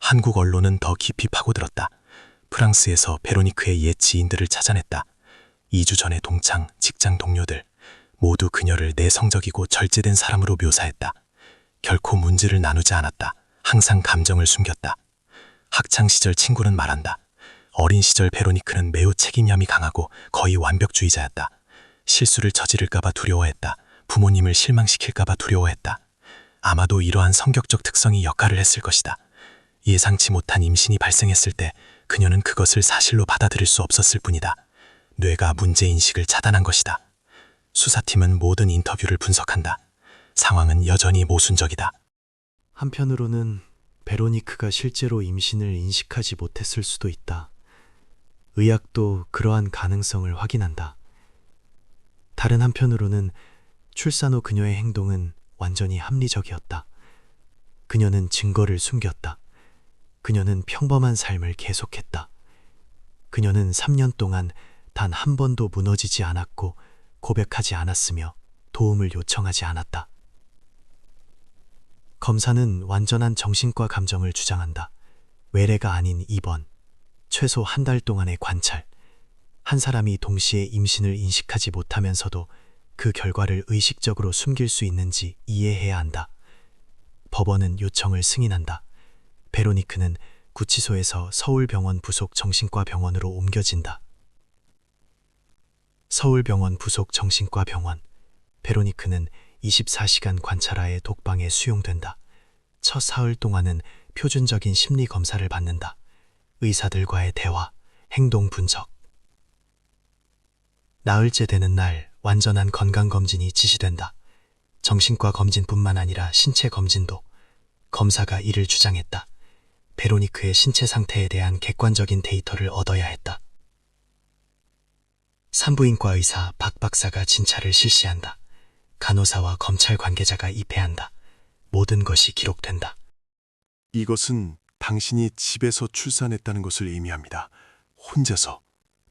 한국 언론은 더 깊이 파고들었다. 프랑스에서 베로니크의 옛 지인들을 찾아냈다. 2주 전의 동창, 직장 동료들 모두 그녀를 내성적이고 절제된 사람으로 묘사했다. 결코 문제를 나누지 않았다. 항상 감정을 숨겼다. 학창시절 친구는 말한다. 어린 시절 베로니크는 매우 책임감이 강하고 거의 완벽주의자였다. 실수를 저지를까봐 두려워했다. 부모님을 실망시킬까봐 두려워했다. 아마도 이러한 성격적 특성이 역할을 했을 것이다. 예상치 못한 임신이 발생했을 때 그녀는 그것을 사실로 받아들일 수 없었을 뿐이다. 뇌가 문제인식을 차단한 것이다. 수사팀은 모든 인터뷰를 분석한다. 상황은 여전히 모순적이다. 한편으로는 베로니크가 실제로 임신을 인식하지 못했을 수도 있다. 의학도 그러한 가능성을 확인한다. 다른 한편으로는 출산 후 그녀의 행동은 완전히 합리적이었다. 그녀는 증거를 숨겼다. 그녀는 평범한 삶을 계속했다. 그녀는 3년 동안 단 한 번도 무너지지 않았고 고백하지 않았으며 도움을 요청하지 않았다. 검사는 완전한 정신과 감정을 주장한다. 외래가 아닌 입원, 최소 한 달 동안의 관찰, 한 사람이 동시에 임신을 인식하지 못하면서도 그 결과를 의식적으로 숨길 수 있는지 이해해야 한다. 법원은 요청을 승인한다. 베로니크는 구치소에서 서울병원 부속 정신과 병원으로 옮겨진다. 서울병원 부속 정신과 병원. 베로니크는 24시간 관찰하에 독방에 수용된다. 첫 사흘 동안은 표준적인 심리 검사를 받는다. 의사들과의 대화, 행동 분석. 나흘째 되는 날 완전한 건강검진이 지시된다. 정신과 검진뿐만 아니라 신체 검진도. 검사가 이를 주장했다. 베로니크의 신체 상태에 대한 객관적인 데이터를 얻어야 했다. 산부인과 의사 박 박사가 진찰을 실시한다. 간호사와 검찰 관계자가 입회한다. 모든 것이 기록된다. 이것은 당신이 집에서 출산했다는 것을 의미합니다. 혼자서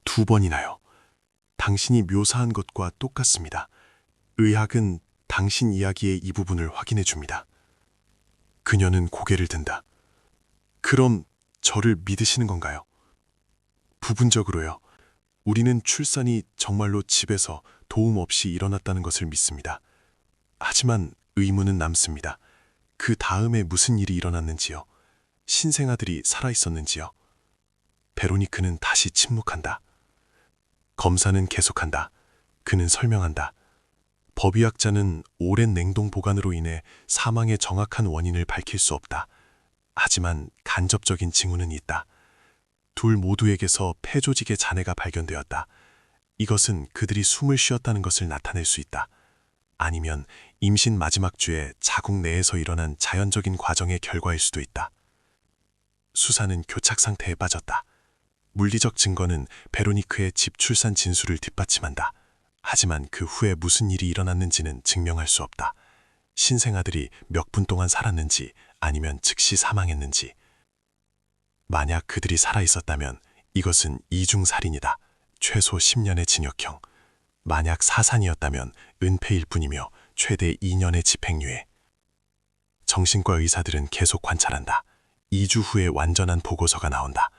2번이나요. 당신이 묘사한 것과 똑같습니다. 의학은 당신 이야기의 이 부분을 확인해 줍니다. 그녀는 고개를 든다. 그럼 저를 믿으시는 건가요? 부분적으로요. 우리는 출산이 정말로 집에서 도움 없이 일어났다는 것을 믿습니다. 하지만 의문은 남습니다. 그 다음에 무슨 일이 일어났는지요? 신생아들이 살아있었는지요? 베로니크는 다시 침묵한다. 검사는 계속한다. 그는 설명한다. 법의학자는 오랜 냉동 보관으로 인해 사망의 정확한 원인을 밝힐 수 없다. 하지만 간접적인 징후는 있다. 둘 모두에게서 폐조직의 잔해가 발견되었다. 이것은 그들이 숨을 쉬었다는 것을 나타낼 수 있다. 아니면 임신 마지막 주에 자궁 내에서 일어난 자연적인 과정의 결과일 수도 있다. 수사는 교착 상태에 빠졌다. 물리적 증거는 베로니크의 집 출산 진술을 뒷받침한다. 하지만 그 후에 무슨 일이 일어났는지는 증명할 수 없다. 신생아들이 몇 분 동안 살았는지 아니면 즉시 사망했는지. 만약 그들이 살아있었다면 이것은 이중살인이다. 최소 10년의 징역형. 만약 사산이었다면 은폐일 뿐이며 최대 2년의 집행유예. 정신과 의사들은 계속 관찰한다. 2주 후에 완전한 보고서가 나온다.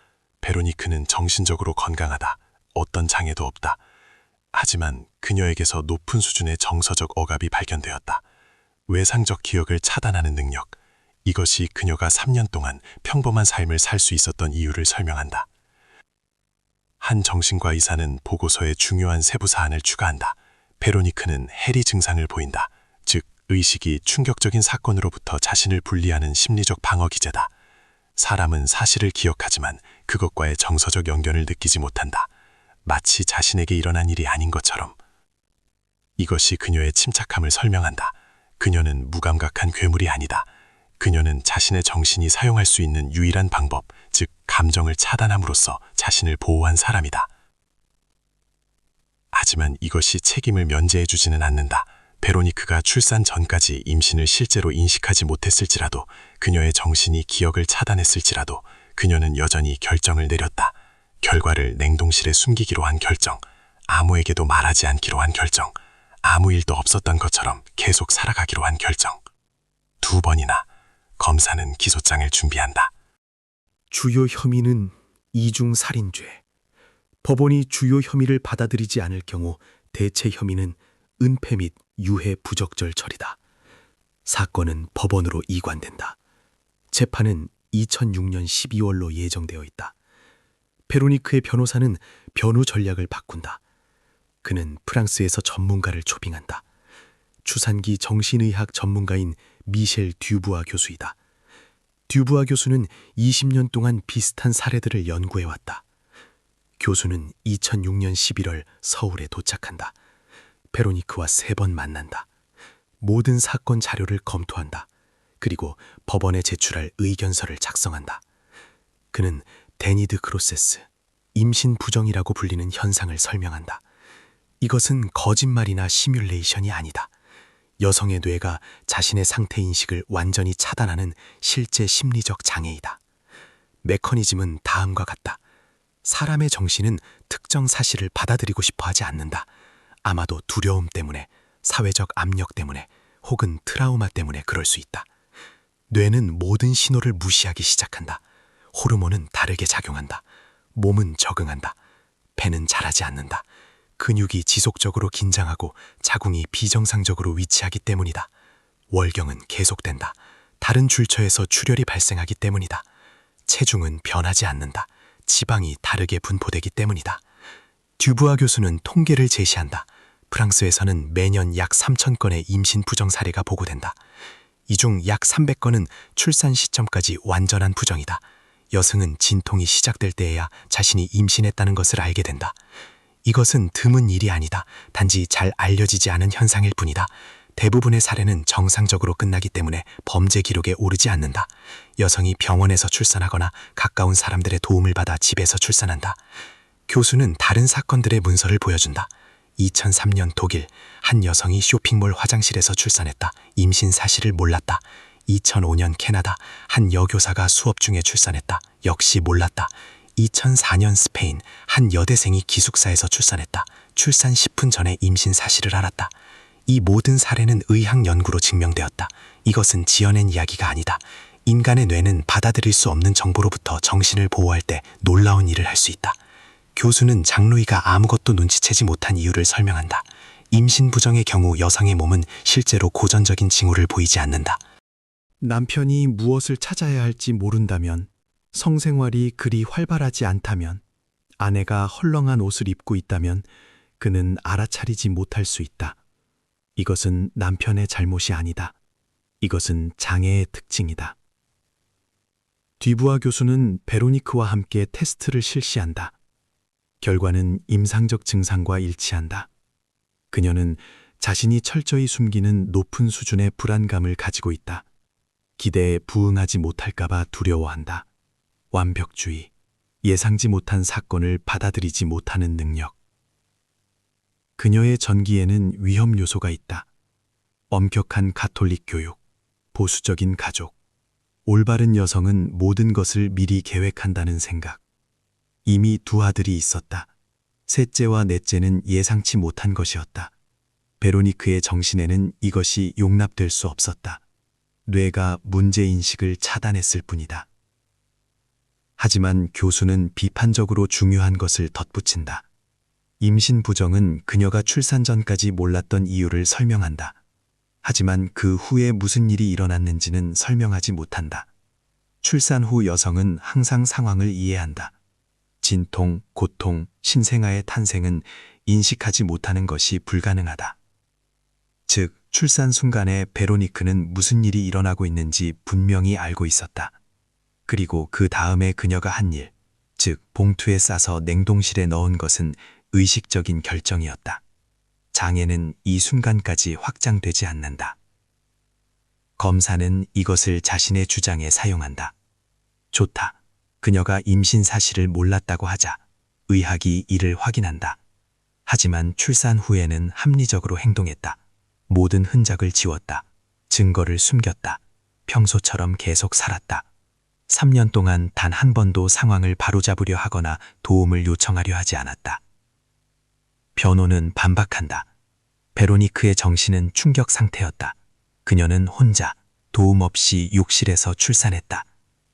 베로니크는 정신적으로 건강하다. 어떤 장애도 없다. 하지만 그녀에게서 높은 수준의 정서적 억압이 발견되었다. 외상적 기억을 차단하는 능력. 이것이 그녀가 3년 동안 평범한 삶을 살 수 있었던 이유를 설명한다. 한 정신과 의사는 보고서에 중요한 세부 사안을 추가한다. 베로니크는 해리 증상을 보인다. 즉, 의식이 충격적인 사건으로부터 자신을 분리하는 심리적 방어 기제다. 사람은 사실을 기억하지만 그것과의 정서적 연결을 느끼지 못한다. 마치 자신에게 일어난 일이 아닌 것처럼. 이것이 그녀의 침착함을 설명한다. 그녀는 무감각한 괴물이 아니다. 그녀는 자신의 정신이 사용할 수 있는 유일한 방법, 즉 감정을 차단함으로써 자신을 보호한 사람이다. 하지만 이것이 책임을 면제해주지는 않는다. 베로니크가 출산 전까지 임신을 실제로 인식하지 못했을지라도, 그녀의 정신이 기억을 차단했을지라도 그녀는 여전히 결정을 내렸다. 결과를 냉동실에 숨기기로 한 결정, 아무에게도 말하지 않기로 한 결정, 아무 일도 없었던 것처럼 계속 살아가기로 한 결정. 2번이나 검사는 기소장을 준비한다. 주요 혐의는 이중살인죄. 법원이 주요 혐의를 받아들이지 않을 경우 대체 혐의는 은폐 및 유해 부적절 처리다. 사건은 법원으로 이관된다. 재판은 2006년 12월로 예정되어 있다. 베로니크의 변호사는 변호 전략을 바꾼다. 그는 프랑스에서 전문가를 초빙한다. 추산기 정신의학 전문가인 미셸 듀부아 교수이다. 듀부아 교수는 20년 동안 비슷한 사례들을 연구해왔다. 교수는 2006년 11월 서울에 도착한다. 베로니크와 3번 만난다. 모든 사건 자료를 검토한다. 그리고 법원에 제출할 의견서를 작성한다. 그는 데니드 크로세스, 임신 부정이라고 불리는 현상을 설명한다. 이것은 거짓말이나 시뮬레이션이 아니다. 여성의 뇌가 자신의 상태 인식을 완전히 차단하는 실제 심리적 장애이다. 메커니즘은 다음과 같다. 사람의 정신은 특정 사실을 받아들이고 싶어 하지 않는다. 아마도 두려움 때문에, 사회적 압력 때문에, 혹은 트라우마 때문에 그럴 수 있다. 뇌는 모든 신호를 무시하기 시작한다. 호르몬은 다르게 작용한다. 몸은 적응한다. 배는 자라지 않는다. 근육이 지속적으로 긴장하고 자궁이 비정상적으로 위치하기 때문이다. 월경은 계속된다. 다른 줄처에서 출혈이 발생하기 때문이다. 체중은 변하지 않는다. 지방이 다르게 분포되기 때문이다. 듀부아 교수는 통계를 제시한다. 프랑스에서는 매년 약 3,000건의 임신 부정 사례가 보고된다. 이 중 약 300건은 출산 시점까지 완전한 부정이다. 여성은 진통이 시작될 때에야 자신이 임신했다는 것을 알게 된다. 이것은 드문 일이 아니다. 단지 잘 알려지지 않은 현상일 뿐이다. 대부분의 사례는 정상적으로 끝나기 때문에 범죄 기록에 오르지 않는다. 여성이 병원에서 출산하거나 가까운 사람들의 도움을 받아 집에서 출산한다. 교수는 다른 사건들의 문서를 보여준다. 2003년 독일, 한 여성이 쇼핑몰 화장실에서 출산했다. 임신 사실을 몰랐다. 2005년 캐나다, 한 여교사가 수업 중에 출산했다. 역시 몰랐다. 2004년 스페인, 한 여대생이 기숙사에서 출산했다. 출산 10분 전에 임신 사실을 알았다. 이 모든 사례는 의학 연구로 증명되었다. 이것은 지어낸 이야기가 아니다. 인간의 뇌는 받아들일 수 없는 정보로부터 정신을 보호할 때 놀라운 일을 할 수 있다. 교수는 장루이가 아무것도 눈치채지 못한 이유를 설명한다. 임신 부정의 경우 여성의 몸은 실제로 고전적인 징후를 보이지 않는다. 남편이 무엇을 찾아야 할지 모른다면, 성생활이 그리 활발하지 않다면, 아내가 헐렁한 옷을 입고 있다면 그는 알아차리지 못할 수 있다. 이것은 남편의 잘못이 아니다. 이것은 장애의 특징이다. 듀부아 교수는 베로니크와 함께 테스트를 실시한다. 결과는 임상적 증상과 일치한다. 그녀는 자신이 철저히 숨기는 높은 수준의 불안감을 가지고 있다. 기대에 부응하지 못할까봐 두려워한다. 완벽주의, 예상지 못한 사건을 받아들이지 못하는 능력. 그녀의 전기에는 위험 요소가 있다. 엄격한 가톨릭 교육, 보수적인 가족, 올바른 여성은 모든 것을 미리 계획한다는 생각. 이미 2 아들이 있었다. 셋째와 넷째는 예상치 못한 것이었다. 베로니크의 정신에는 이것이 용납될 수 없었다. 뇌가 문제인식을 차단했을 뿐이다. 하지만 교수는 비판적으로 중요한 것을 덧붙인다. 임신 부정은 그녀가 출산 전까지 몰랐던 이유를 설명한다. 하지만 그 후에 무슨 일이 일어났는지는 설명하지 못한다. 출산 후 여성은 항상 상황을 이해한다. 진통, 고통, 신생아의 탄생은 인식하지 못하는 것이 불가능하다. 즉, 출산 순간에 베로니크는 무슨 일이 일어나고 있는지 분명히 알고 있었다. 그리고 그 다음에 그녀가 한 일, 즉 봉투에 싸서 냉동실에 넣은 것은 의식적인 결정이었다. 장애는 이 순간까지 확장되지 않는다. 검사는 이것을 자신의 주장에 사용한다. 좋다. 그녀가 임신 사실을 몰랐다고 하자 의학이 이를 확인한다. 하지만 출산 후에는 합리적으로 행동했다. 모든 흔적을 지웠다. 증거를 숨겼다. 평소처럼 계속 살았다. 3년 동안 단 한 번도 상황을 바로잡으려 하거나 도움을 요청하려 하지 않았다. 변호는 반박한다. 베로니크의 정신은 충격 상태였다. 그녀는 혼자 도움 없이 욕실에서 출산했다.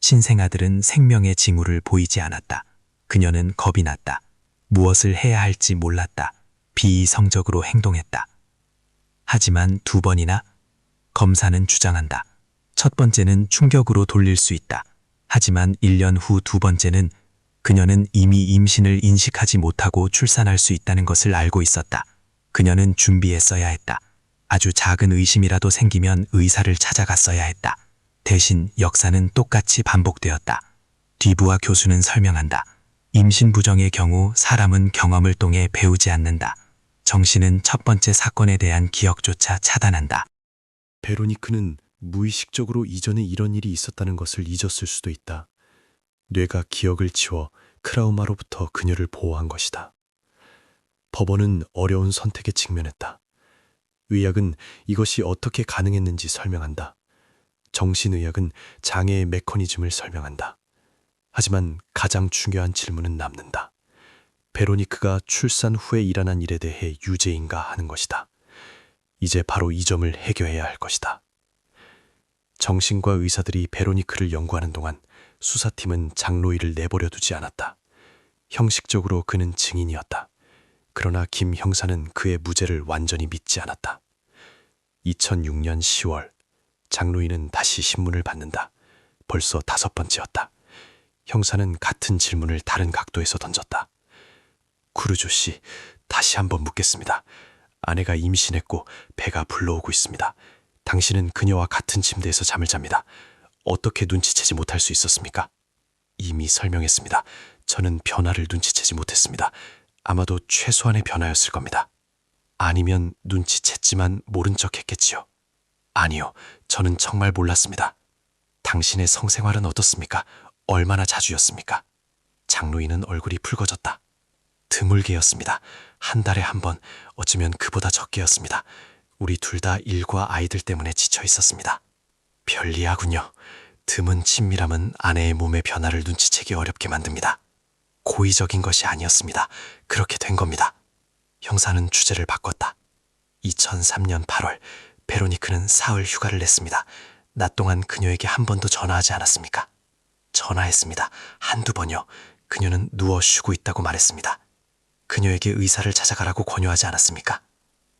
신생아들은 생명의 징후를 보이지 않았다. 그녀는 겁이 났다. 무엇을 해야 할지 몰랐다. 비이성적으로 행동했다. 하지만 2번이나 검사는 주장한다. 첫 번째는 충격으로 돌릴 수 있다. 하지만 1년 후 2번째는 그녀는 이미 임신을 인식하지 못하고 출산할 수 있다는 것을 알고 있었다. 그녀는 준비했어야 했다. 아주 작은 의심이라도 생기면 의사를 찾아갔어야 했다. 대신 역사는 똑같이 반복되었다. 듀부아 교수는 설명한다. 임신 부정의 경우 사람은 경험을 통해 배우지 않는다. 정씨는 첫 번째 사건에 대한 기억조차 차단한다. 베로니크는 무의식적으로 이전에 이런 일이 있었다는 것을 잊었을 수도 있다. 뇌가 기억을 지워 크라우마로부터 그녀를 보호한 것이다. 법원은 어려운 선택에 직면했다. 의학은 이것이 어떻게 가능했는지 설명한다. 정신의학은 장애의 메커니즘을 설명한다. 하지만 가장 중요한 질문은 남는다. 베로니크가 출산 후에 일어난 일에 대해 유죄인가 하는 것이다. 이제 바로 이 점을 해결해야 할 것이다. 정신과 의사들이 베로니크를 연구하는 동안 수사팀은 장로이를 내버려 두지 않았다. 형식적으로 그는 증인이었다. 그러나 김 형사는 그의 무죄를 완전히 믿지 않았다. 2006년 10월 장로이는 다시 신문을 받는다. 벌써 5번째였다. 형사는 같은 질문을 다른 각도에서 던졌다. 쿠르조 씨, 다시 한번 묻겠습니다. 아내가 임신했고 배가 불러오고 있습니다. 당신은 그녀와 같은 침대에서 잠을 잡니다. 어떻게 눈치채지 못할 수 있었습니까? 이미 설명했습니다. 저는 변화를 눈치채지 못했습니다. 아마도 최소한의 변화였을 겁니다. 아니면 눈치챘지만 모른 척 했겠지요. 아니요, 저는 정말 몰랐습니다. 당신의 성생활은 어떻습니까? 얼마나 자주였습니까? 장로인은 얼굴이 붉어졌다. 드물게였습니다. 한 달에 한 번, 어쩌면 그보다 적게였습니다. 우리 둘 다 일과 아이들 때문에 지쳐 있었습니다. 편리하군요. 드문 친밀함은 아내의 몸의 변화를 눈치채기 어렵게 만듭니다. 고의적인 것이 아니었습니다. 그렇게 된 겁니다. 형사는 주제를 바꿨다. 2003년 8월, 베로니크는 사흘 휴가를 냈습니다. 낮 동안 그녀에게 한 번도 전화하지 않았습니까? 전화했습니다. 한두 번요. 그녀는 누워 쉬고 있다고 말했습니다. 그녀에게 의사를 찾아가라고 권유하지 않았습니까?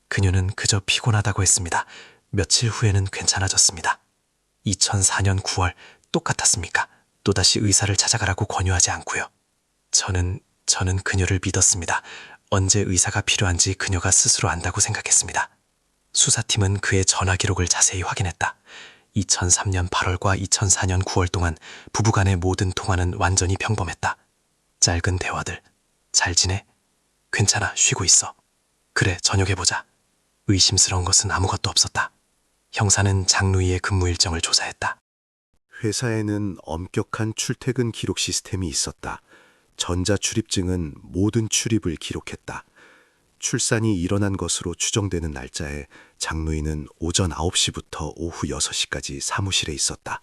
그녀는 그저 피곤하다고 했습니다. 며칠 후에는 괜찮아졌습니다. 2004년 9월 똑같았습니까? 또다시 의사를 찾아가라고 권유하지 않고요. 저는 그녀를 믿었습니다. 언제 의사가 필요한지 그녀가 스스로 안다고 생각했습니다. 수사팀은 그의 전화 기록을 자세히 확인했다. 2003년 8월과 2004년 9월 동안 부부간의 모든 통화는 완전히 평범했다. 짧은 대화들. 잘 지내? 괜찮아, 쉬고 있어. 그래, 저녁에 보자. 의심스러운 것은 아무것도 없었다. 형사는 장루이의 근무 일정을 조사했다. 회사에는 엄격한 출퇴근 기록 시스템이 있었다. 전자출입증은 모든 출입을 기록했다. 출산이 일어난 것으로 추정되는 날짜에 장루이는 오전 9시부터 오후 6시까지 사무실에 있었다.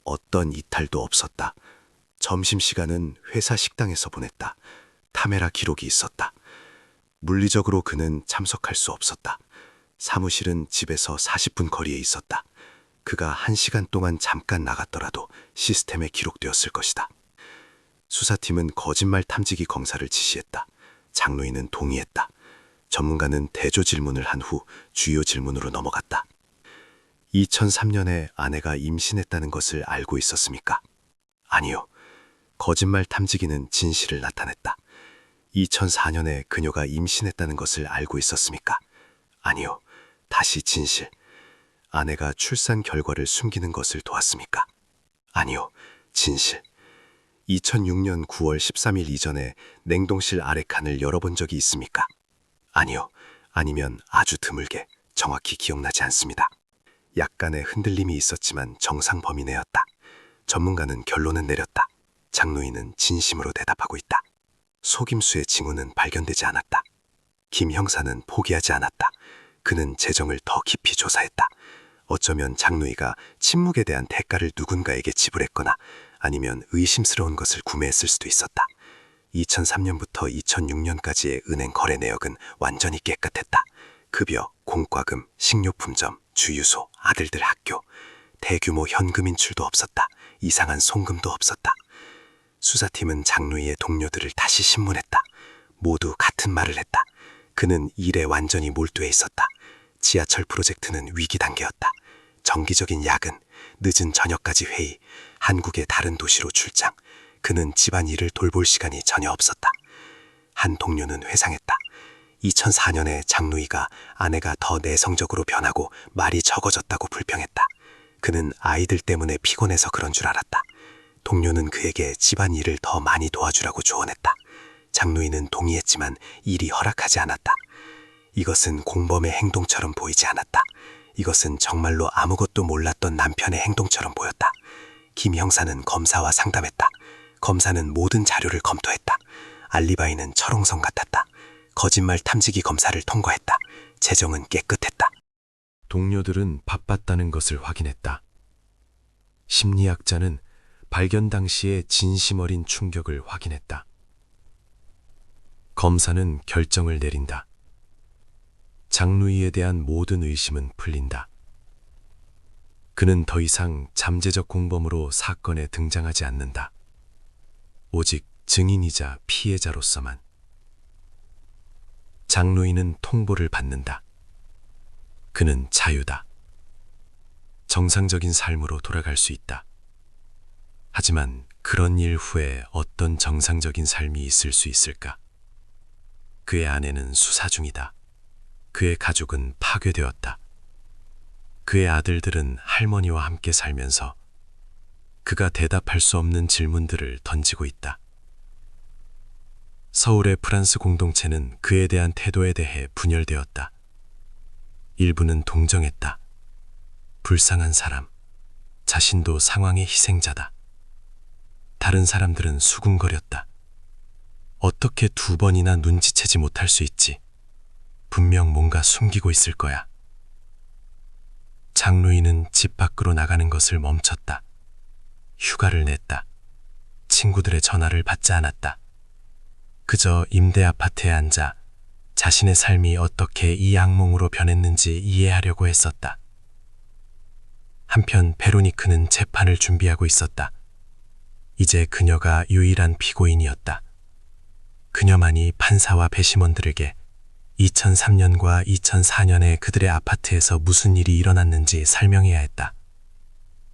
어떤 이탈도 없었다. 점심시간은 회사 식당에서 보냈다. 카메라 기록이 있었다. 물리적으로 그는 참석할 수 없었다. 사무실은 집에서 40분 거리에 있었다. 그가 1시간 동안 잠깐 나갔더라도 시스템에 기록되었을 것이다. 수사팀은 거짓말 탐지기 검사를 지시했다. 장로인은 동의했다. 전문가는 대조 질문을 한 후 주요 질문으로 넘어갔다. 2003년에 아내가 임신했다는 것을 알고 있었습니까? 아니요. 거짓말 탐지기는 진실을 나타냈다. 2004년에 그녀가 임신했다는 것을 알고 있었습니까? 아니요. 다시 진실. 아내가 출산 결과를 숨기는 것을 도왔습니까? 아니요. 진실. 2006년 9월 13일 이전에 냉동실 아래 칸을 열어본 적이 있습니까? 아니요. 아니면 아주 드물게, 정확히 기억나지 않습니다. 약간의 흔들림이 있었지만 정상 범위 내였다. 전문가는 결론은 내렸다. 장로인은 진심으로 대답하고 있다. 속임수의 징후는 발견되지 않았다. 김 형사는 포기하지 않았다. 그는 재정을 더 깊이 조사했다. 어쩌면 장로이가 침묵에 대한 대가를 누군가에게 지불했거나 아니면 의심스러운 것을 구매했을 수도 있었다. 2003년부터 2006년까지의 은행 거래 내역은 완전히 깨끗했다. 급여, 공과금, 식료품점, 주유소, 아들들 학교, 대규모 현금 인출도 없었다. 이상한 송금도 없었다. 수사팀은 장루이의 동료들을 다시 신문했다. 모두 같은 말을 했다. 그는 일에 완전히 몰두해 있었다. 지하철 프로젝트는 위기 단계였다. 정기적인 야근, 늦은 저녁까지 회의, 한국의 다른 도시로 출장. 그는 집안일을 돌볼 시간이 전혀 없었다. 한 동료는 회상했다. 2004년에 장루이가 아내가 더 내성적으로 변하고 말이 적어졌다고 불평했다. 그는 아이들 때문에 피곤해서 그런 줄 알았다. 동료는 그에게 집안일을 더 많이 도와주라고 조언했다. 장루이는 동의했지만 일이 허락하지 않았다. 이것은 공범의 행동처럼 보이지 않았다. 이것은 정말로 아무것도 몰랐던 남편의 행동처럼 보였다. 김 형사는 검사와 상담했다. 검사는 모든 자료를 검토했다. 알리바이는 철옹성 같았다. 거짓말 탐지기 검사를 통과했다. 재정은 깨끗했다. 동료들은 바빴다는 것을 확인했다. 심리학자는 발견 당시의 진심 어린 충격을 확인했다. 검사는 결정을 내린다. 장루이에 대한 모든 의심은 풀린다. 그는 더 이상 잠재적 공범으로 사건에 등장하지 않는다. 오직 증인이자 피해자로서만. 장루이는 통보를 받는다. 그는 자유다. 정상적인 삶으로 돌아갈 수 있다. 하지만 그런 일 후에 어떤 정상적인 삶이 있을 수 있을까? 그의 아내는 수사 중이다. 그의 가족은 파괴되었다. 그의 아들들은 할머니와 함께 살면서 그가 대답할 수 없는 질문들을 던지고 있다. 서울의 프랑스 공동체는 그에 대한 태도에 대해 분열되었다. 일부는 동정했다. 불쌍한 사람, 자신도 상황의 희생자다. 다른 사람들은 수군거렸다. 어떻게 2번이나 눈치채지 못할 수 있지? 분명 뭔가 숨기고 있을 거야. 장루이는 집 밖으로 나가는 것을 멈췄다. 휴가를 냈다. 친구들의 전화를 받지 않았다. 그저 임대 아파트에 앉아 자신의 삶이 어떻게 이 악몽으로 변했는지 이해하려고 했었다. 한편 베로니크는 재판을 준비하고 있었다. 이제 그녀가 유일한 피고인이었다. 그녀만이 판사와 배심원들에게 2003년과 2004년에 그들의 아파트에서 무슨 일이 일어났는지 설명해야 했다.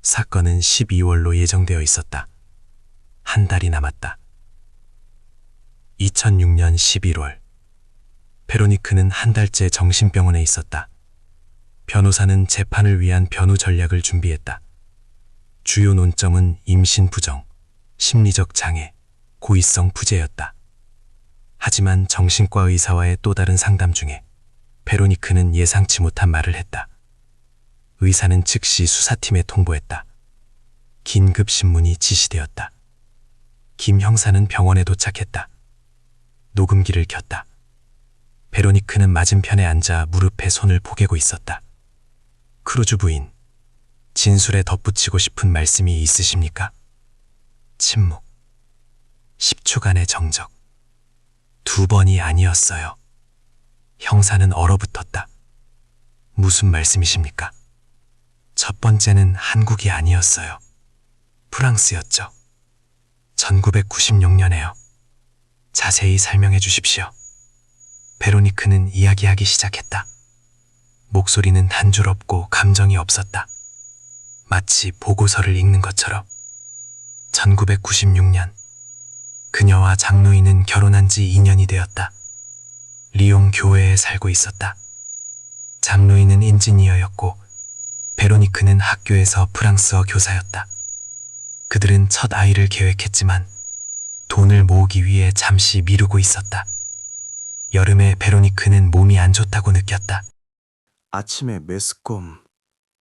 사건은 12월로 예정되어 있었다. 한 달이 남았다. 2006년 11월. 베로니크는 한 달째 정신병원에 있었다. 변호사는 재판을 위한 변호 전략을 준비했다. 주요 논점은 임신 부정, 심리적 장애, 고의성 부재였다. 하지만 정신과 의사와의 또 다른 상담 중에 베로니크는 예상치 못한 말을 했다. 의사는 즉시 수사팀에 통보했다. 긴급 신문이 지시되었다. 김 형사는 병원에 도착했다. 녹음기를 켰다. 베로니크는 맞은편에 앉아 무릎에 손을 포개고 있었다. 크루즈 부인, 진술에 덧붙이고 싶은 말씀이 있으십니까? 침묵. 10초간의 정적. 2번이 아니었어요. 형사는 얼어붙었다. 무슨 말씀이십니까? 첫 번째는 한국이 아니었어요. 프랑스였죠. 1996년에요. 자세히 설명해 주십시오. 베로니크는 이야기하기 시작했다. 목소리는 한줄없고 감정이 없었다. 마치 보고서를 읽는 것처럼. 1996년. 그녀와 장루이는 결혼한 지 2년이 되었다. 리옹 교회에 살고 있었다. 장루이는 인지니어였고 베로니크는 학교에서 프랑스어 교사였다. 그들은 첫 아이를 계획했지만 돈을 모으기 위해 잠시 미루고 있었다. 여름에 베로니크는 몸이 안 좋다고 느꼈다. 아침에 메스꺼움,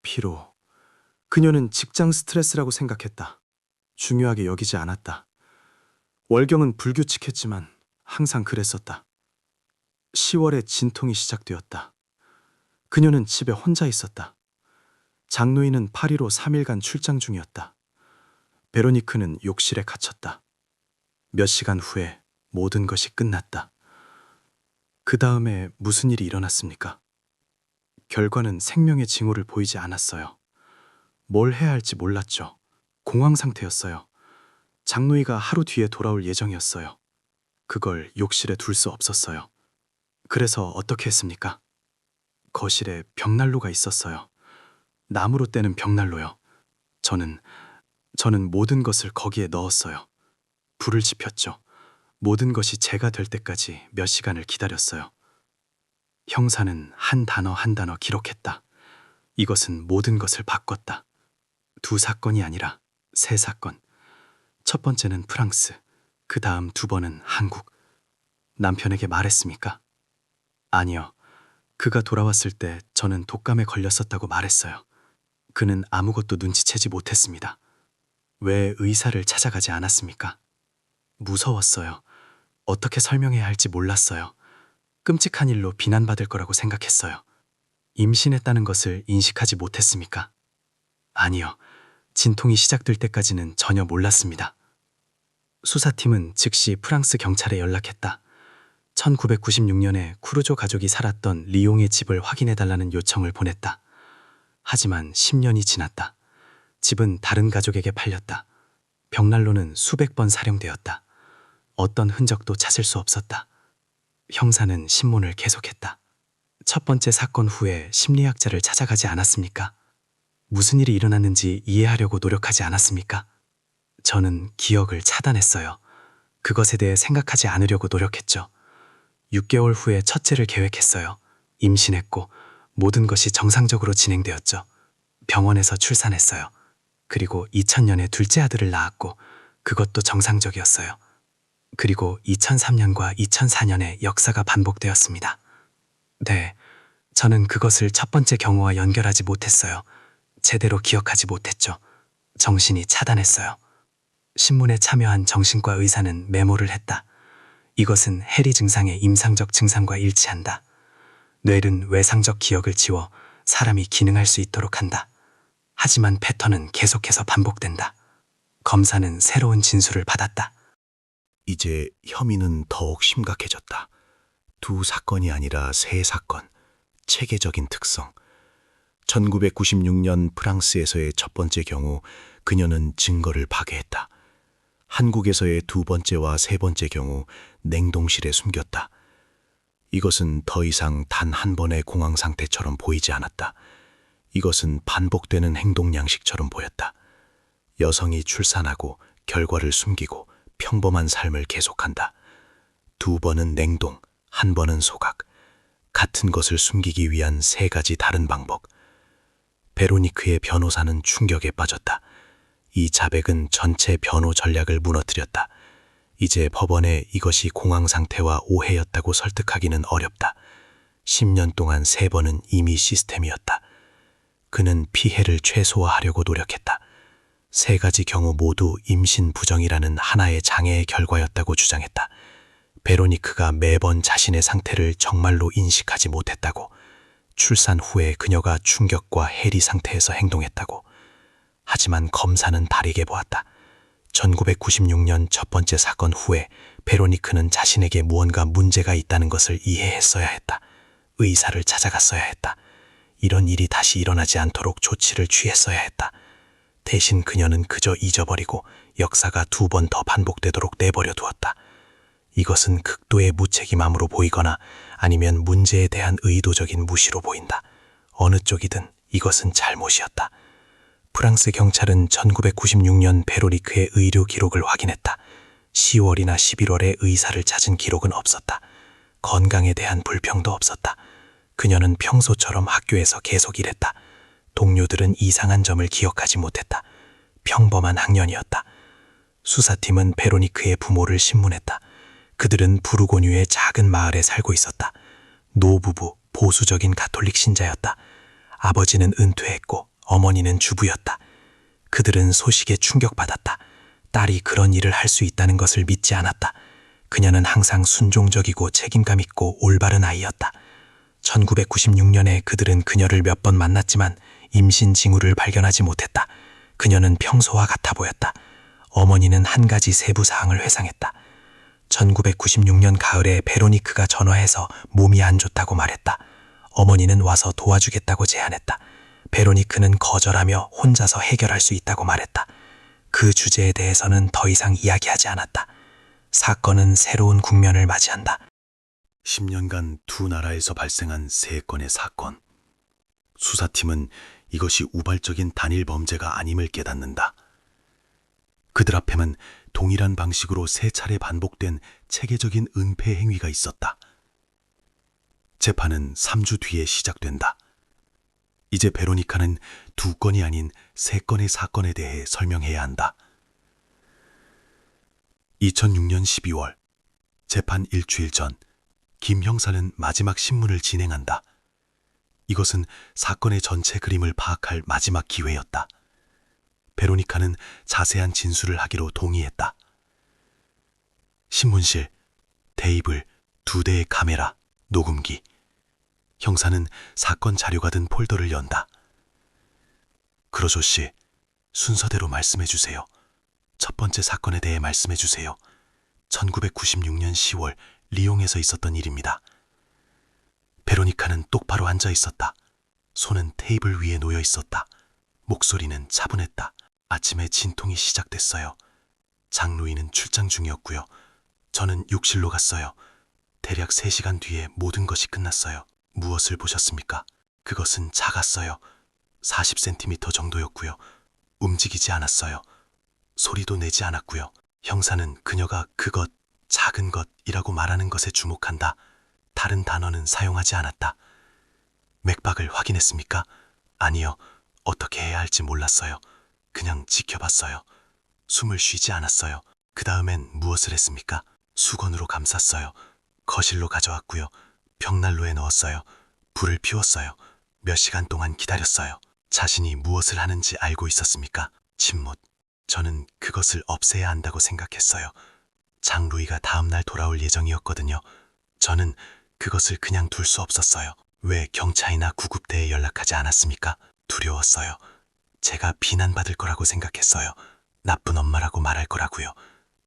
피로. 그녀는 직장 스트레스라고 생각했다. 중요하게 여기지 않았다. 월경은 불규칙했지만 항상 그랬었다. 10월에 진통이 시작되었다. 그녀는 집에 혼자 있었다. 장노인은 파리로 3일간 출장 중이었다. 베로니크는 욕실에 갇혔다. 몇 시간 후에 모든 것이 끝났다. 그 다음에 무슨 일이 일어났습니까? 결과는 생명의 징후를 보이지 않았어요. 뭘 해야 할지 몰랐죠. 공황 상태였어요. 장노이가 하루 뒤에 돌아올 예정이었어요. 그걸 욕실에 둘 수 없었어요. 그래서 어떻게 했습니까? 거실에 벽난로가 있었어요. 나무로 떼는 벽난로요. 저는 모든 것을 거기에 넣었어요. 불을 지폈죠. 모든 것이 제가 될 때까지 몇 시간을 기다렸어요. 형사는 한 단어 한 단어 기록했다. 이것은 모든 것을 바꿨다. 2사건이 아니라 3사건. 첫 번째는 프랑스, 그 다음 2번은 한국. 남편에게 말했습니까? 아니요. 그가 돌아왔을 때 저는 독감에 걸렸었다고 말했어요. 그는 아무것도 눈치채지 못했습니다. 왜 의사를 찾아가지 않았습니까? 무서웠어요. 어떻게 설명해야 할지 몰랐어요. 끔찍한 일로 비난받을 거라고 생각했어요. 임신했다는 것을 인식하지 못했습니까? 아니요. 진통이 시작될 때까지는 전혀 몰랐습니다. 수사팀은 즉시 프랑스 경찰에 연락했다. 1996년에 쿠르조 가족이 살았던 리옹의 집을 확인해달라는 요청을 보냈다. 하지만 10년이 지났다. 집은 다른 가족에게 팔렸다. 벽난로는 수백 번 사용되었다. 어떤 흔적도 찾을 수 없었다. 형사는 신문을 계속했다. 첫 번째 사건 후에 심리학자를 찾아가지 않았습니까? 무슨 일이 일어났는지 이해하려고 노력하지 않았습니까? 저는 기억을 차단했어요. 그것에 대해 생각하지 않으려고 노력했죠. 6개월 후에 첫째를 계획했어요. 임신했고 모든 것이 정상적으로 진행되었죠. 병원에서 출산했어요. 그리고 2000년에 둘째 아들을 낳았고 그것도 정상적이었어요. 그리고 2003년과 2004년에 역사가 반복되었습니다. 네, 저는 그것을 첫 번째 경우와 연결하지 못했어요. 제대로 기억하지 못했죠. 정신이 차단했어요. 신문에 참여한 정신과 의사는 메모를 했다. 이것은 해리 증상의 임상적 증상과 일치한다. 뇌는 외상적 기억을 지워 사람이 기능할 수 있도록 한다. 하지만 패턴은 계속해서 반복된다. 검사는 새로운 진술을 받았다. 이제 혐의는 더욱 심각해졌다. 두 사건이 아니라 세 사건. 체계적인 특성. 1996년 프랑스에서의 첫 번째 경우 그녀는 증거를 파괴했다. 한국에서의 두 번째와 세 번째 경우 냉동실에 숨겼다. 이것은 더 이상 단 한 번의 공황 상태처럼 보이지 않았다. 이것은 반복되는 행동 양식처럼 보였다. 여성이 출산하고 결과를 숨기고 평범한 삶을 계속한다. 두 번은 냉동, 한 번은 소각. 같은 것을 숨기기 위한 세 가지 다른 방법. 베로니크의 변호사는 충격에 빠졌다. 이 자백은 전체 변호 전략을 무너뜨렸다. 이제 법원에 이것이 공황 상태와 오해였다고 설득하기는 어렵다. 10년 동안 세 번은 이미 시스템이었다. 그는 피해를 최소화하려고 노력했다. 세 가지 경우 모두 임신 부정이라는 하나의 장애의 결과였다고 주장했다. 베로니크가 매번 자신의 상태를 정말로 인식하지 못했다고, 출산 후에 그녀가 충격과 해리 상태에서 행동했다고. 하지만 검사는 다르게 보았다. 1996년 첫 번째 사건 후에 베로니크는 자신에게 무언가 문제가 있다는 것을 이해했어야 했다. 의사를 찾아갔어야 했다. 이런 일이 다시 일어나지 않도록 조치를 취했어야 했다. 대신 그녀는 그저 잊어버리고 역사가 두 번 더 반복되도록 내버려 두었다. 이것은 극도의 무책임함으로 보이거나 아니면 문제에 대한 의도적인 무시로 보인다. 어느 쪽이든 이것은 잘못이었다. 프랑스 경찰은 1996년 베로니크의 의료 기록을 확인했다. 10월이나 11월에 의사를 찾은 기록은 없었다. 건강에 대한 불평도 없었다. 그녀는 평소처럼 학교에서 계속 일했다. 동료들은 이상한 점을 기억하지 못했다. 평범한 학년이었다. 수사팀은 베로니크의 부모를 신문했다. 그들은 부르고뉴의 작은 마을에 살고 있었다. 노부부, 보수적인 가톨릭 신자였다. 아버지는 은퇴했고 어머니는 주부였다. 그들은 소식에 충격받았다. 딸이 그런 일을 할 수 있다는 것을 믿지 않았다. 그녀는 항상 순종적이고 책임감 있고 올바른 아이였다. 1996년에 그들은 그녀를 몇 번 만났지만 임신 징후를 발견하지 못했다. 그녀는 평소와 같아 보였다. 어머니는 한 가지 세부 사항을 회상했다. 1996년 가을에 베로니크가 전화해서 몸이 안 좋다고 말했다. 어머니는 와서 도와주겠다고 제안했다. 베로니크는 거절하며 혼자서 해결할 수 있다고 말했다. 그 주제에 대해서는 더 이상 이야기하지 않았다. 사건은 새로운 국면을 맞이한다. 10년간 두 나라에서 발생한 세 건의 사건. 수사팀은 이것이 우발적인 단일 범죄가 아님을 깨닫는다. 그들 앞에만 동일한 방식으로 세 차례 반복된 체계적인 은폐 행위가 있었다. 재판은 3주 뒤에 시작된다. 이제 베로니카는 두 건이 아닌 세 건의 사건에 대해 설명해야 한다. 2006년 12월, 재판 일주일 전, 김 형사는 마지막 신문을 진행한다. 이것은 사건의 전체 그림을 파악할 마지막 기회였다. 베로니카는 자세한 진술을 하기로 동의했다. 신문실, 테이블, 2대의 카메라, 녹음기. 형사는 사건 자료가 든 폴더를 연다. 크루조 씨, 순서대로 말씀해 주세요. 첫 번째 사건에 대해 말씀해 주세요. 1996년 10월 리옹에서 있었던 일입니다. 베로니카는 똑바로 앉아 있었다. 손은 테이블 위에 놓여 있었다. 목소리는 차분했다. 아침에 진통이 시작됐어요. 장루이는 출장 중이었고요. 저는 욕실로 갔어요. 대략 3시간 뒤에 모든 것이 끝났어요. 무엇을 보셨습니까? 그것은 작았어요. 40cm 정도였고요. 움직이지 않았어요. 소리도 내지 않았고요. 형사는 그녀가 그것, 작은 것이라고 말하는 것에 주목한다. 다른 단어는 사용하지 않았다. 맥박을 확인했습니까? 아니요. 어떻게 해야 할지 몰랐어요. 그냥 지켜봤어요. 숨을 쉬지 않았어요. 그 다음엔 무엇을 했습니까? 수건으로 감쌌어요. 거실로 가져왔고요. 벽난로에 넣었어요. 불을 피웠어요. 몇 시간 동안 기다렸어요. 자신이 무엇을 하는지 알고 있었습니까? 침묵. 저는 그것을 없애야 한다고 생각했어요. 장루이가 다음날 돌아올 예정이었거든요. 저는 그것을 그냥 둘 수 없었어요. 왜 경찰이나 구급대에 연락하지 않았습니까? 두려웠어요. 제가 비난받을 거라고 생각했어요. 나쁜 엄마라고 말할 거라고요.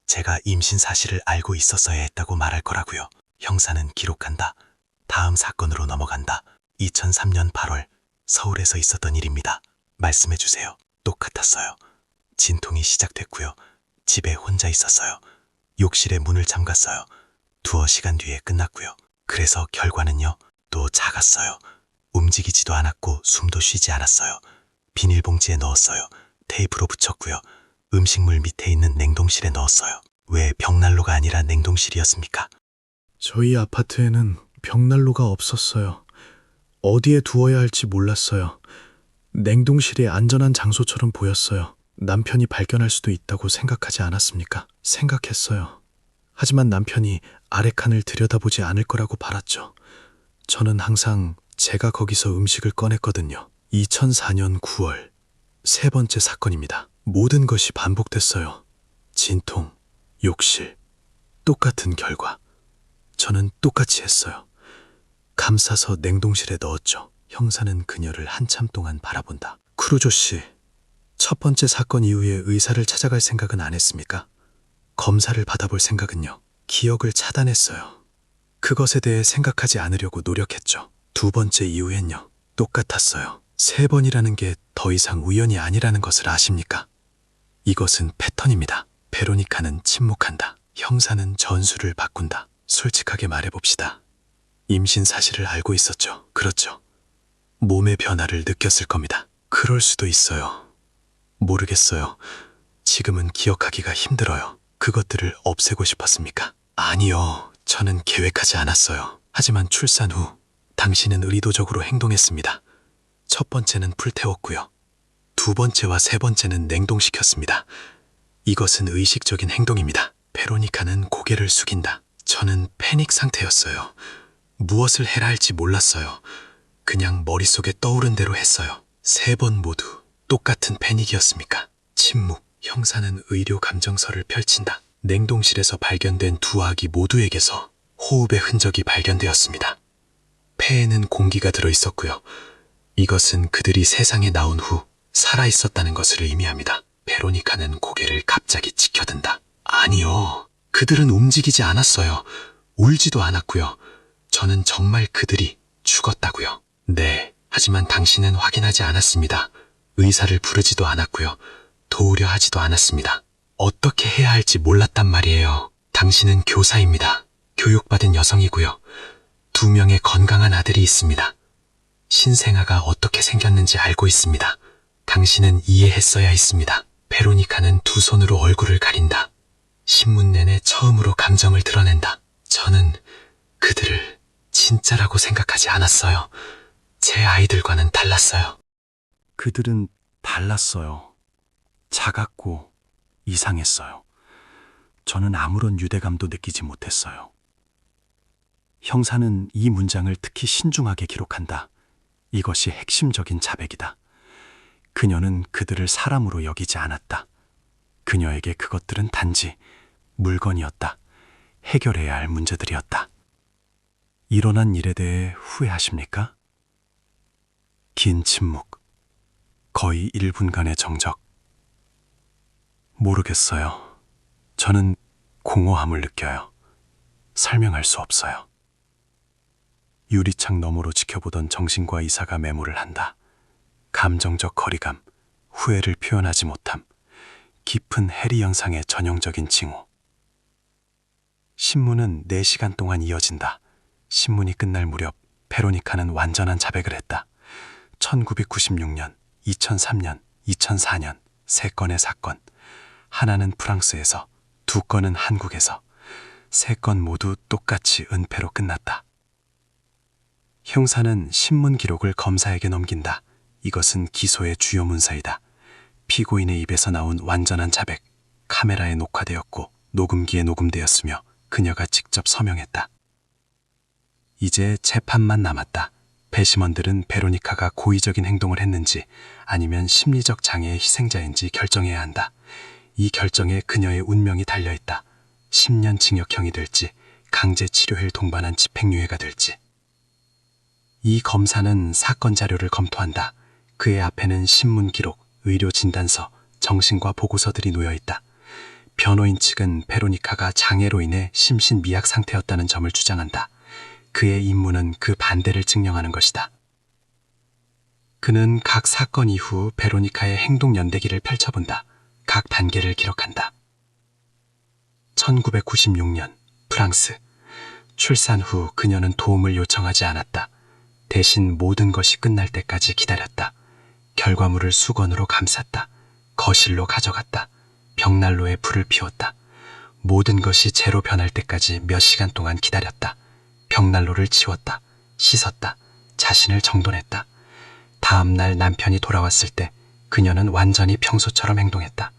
제가 임신 사실을 알고 있었어야 했다고 말할 거라고요. 형사는 기록한다. 다음 사건으로 넘어간다. 2003년 8월 서울에서 있었던 일입니다. 말씀해 주세요. 똑같았어요. 진통이 시작됐고요. 집에 혼자 있었어요. 욕실에 문을 잠갔어요. 2시간 뒤에 끝났고요. 그래서 결과는요. 또 작았어요. 움직이지도 않았고 숨도 쉬지 않았어요. 비닐봉지에 넣었어요. 테이프로 붙였고요. 음식물 밑에 있는 냉동실에 넣었어요. 왜 벽난로가 아니라 냉동실이었습니까? 저희 아파트에는 벽난로가 없었어요. 어디에 두어야 할지 몰랐어요. 냉동실이 안전한 장소처럼 보였어요. 남편이 발견할 수도 있다고 생각하지 않았습니까? 생각했어요. 하지만 남편이 아래 칸을 들여다보지 않을 거라고 바랐죠. 저는 항상 제가 거기서 음식을 꺼냈거든요. 2004년 9월, 3번째 사건입니다. 모든 것이 반복됐어요. 진통, 욕실, 똑같은 결과. 저는 똑같이 했어요. 감싸서 냉동실에 넣었죠. 형사는 그녀를 한참 동안 바라본다. 크루조 씨, 첫 번째 사건 이후에 의사를 찾아갈 생각은 안 했습니까? 검사를 받아볼 생각은요. 기억을 차단했어요. 그것에 대해 생각하지 않으려고 노력했죠. 2번째 이후엔요. 똑같았어요. 3번이라는 게 더 이상 우연이 아니라는 것을 아십니까? 이것은 패턴입니다. 베로니카는 침묵한다. 형사는 전술을 바꾼다. 솔직하게 말해봅시다. 임신 사실을 알고 있었죠. 그렇죠. 몸의 변화를 느꼈을 겁니다. 그럴 수도 있어요. 모르겠어요. 지금은 기억하기가 힘들어요. 그것들을 없애고 싶었습니까? 아니요. 저는 계획하지 않았어요. 하지만 출산 후 당신은 의도적으로 행동했습니다. 첫 번째는 불태웠고요. 2번째와 3번째는 냉동시켰습니다. 이것은 의식적인 행동입니다. 베로니카는 고개를 숙인다. 저는 패닉 상태였어요. 무엇을 해야 할지 몰랐어요. 그냥 머릿속에 떠오른 대로 했어요. 3번 모두 똑같은 패닉이었습니까? 침묵. 형사는 의료 감정서를 펼친다. 냉동실에서 발견된 2 아기 모두에게서 호흡의 흔적이 발견되었습니다. 폐에는 공기가 들어있었고요. 이것은 그들이 세상에 나온 후 살아있었다는 것을 의미합니다. 베로니카는 고개를 갑자기 치켜든다. 아니요. 그들은 움직이지 않았어요. 울지도 않았고요. 저는 정말 그들이 죽었다고요. 네. 하지만 당신은 확인하지 않았습니다. 의사를 부르지도 않았고요. 도우려 하지도 않았습니다. 어떻게 해야 할지 몰랐단 말이에요. 당신은 교사입니다. 교육받은 여성이고요. 2명의 건강한 아들이 있습니다. 신생아가 어떻게 생겼는지 알고 있습니다. 당신은 이해했어야 했습니다. 베로니카는 2 손으로 얼굴을 가린다. 신문 내내 처음으로 감정을 드러낸다. 저는 그들을 진짜라고 생각하지 않았어요. 제 아이들과는 달랐어요. 그들은 달랐어요. 작았고 이상했어요. 저는 아무런 유대감도 느끼지 못했어요. 형사는 이 문장을 특히 신중하게 기록한다. 이것이 핵심적인 자백이다. 그녀는 그들을 사람으로 여기지 않았다. 그녀에게 그것들은 단지 물건이었다. 해결해야 할 문제들이었다. 일어난 일에 대해 후회하십니까? 긴 침묵. 거의 1분간의 정적. 모르겠어요. 저는 공허함을 느껴요. 설명할 수 없어요. 유리창 너머로 지켜보던 정신과 이사가 메모를 한다. 감정적 거리감, 후회를 표현하지 못함, 깊은 해리 현상의 전형적인 징후. 신문은 4시간 동안 이어진다. 신문이 끝날 무렵 베로니카는 완전한 자백을 했다. 1996년, 2003년, 2004년 3건의 사건. 하나는 프랑스에서, 2건은 한국에서. 3건 모두 똑같이 은폐로 끝났다. 형사는 신문 기록을 검사에게 넘긴다. 이것은 기소의 주요 문서이다. 피고인의 입에서 나온 완전한 자백, 카메라에 녹화되었고 녹음기에 녹음되었으며 그녀가 직접 서명했다. 이제 재판만 남았다. 배심원들은 베로니카가 고의적인 행동을 했는지 아니면 심리적 장애의 희생자인지 결정해야 한다. 이 결정에 그녀의 운명이 달려있다. 10년 징역형이 될지, 강제 치료를 동반한 집행유예가 될지. 이 검사는 사건 자료를 검토한다. 그의 앞에는 신문 기록, 의료 진단서, 정신과 보고서들이 놓여있다. 변호인 측은 베로니카가 장애로 인해 심신미약 상태였다는 점을 주장한다. 그의 임무는 그 반대를 증명하는 것이다. 그는 각 사건 이후 베로니카의 행동 연대기를 펼쳐본다. 각 단계를 기록한다. 1996년 프랑스. 출산 후 그녀는 도움을 요청하지 않았다. 대신 모든 것이 끝날 때까지 기다렸다. 결과물을 수건으로 감쌌다. 거실로 가져갔다. 벽난로에 불을 피웠다. 모든 것이 재로 변할 때까지 몇 시간 동안 기다렸다. 벽난로를 치웠다. 씻었다. 자신을 정돈했다. 다음 날 남편이 돌아왔을 때 그녀는 완전히 평소처럼 행동했다.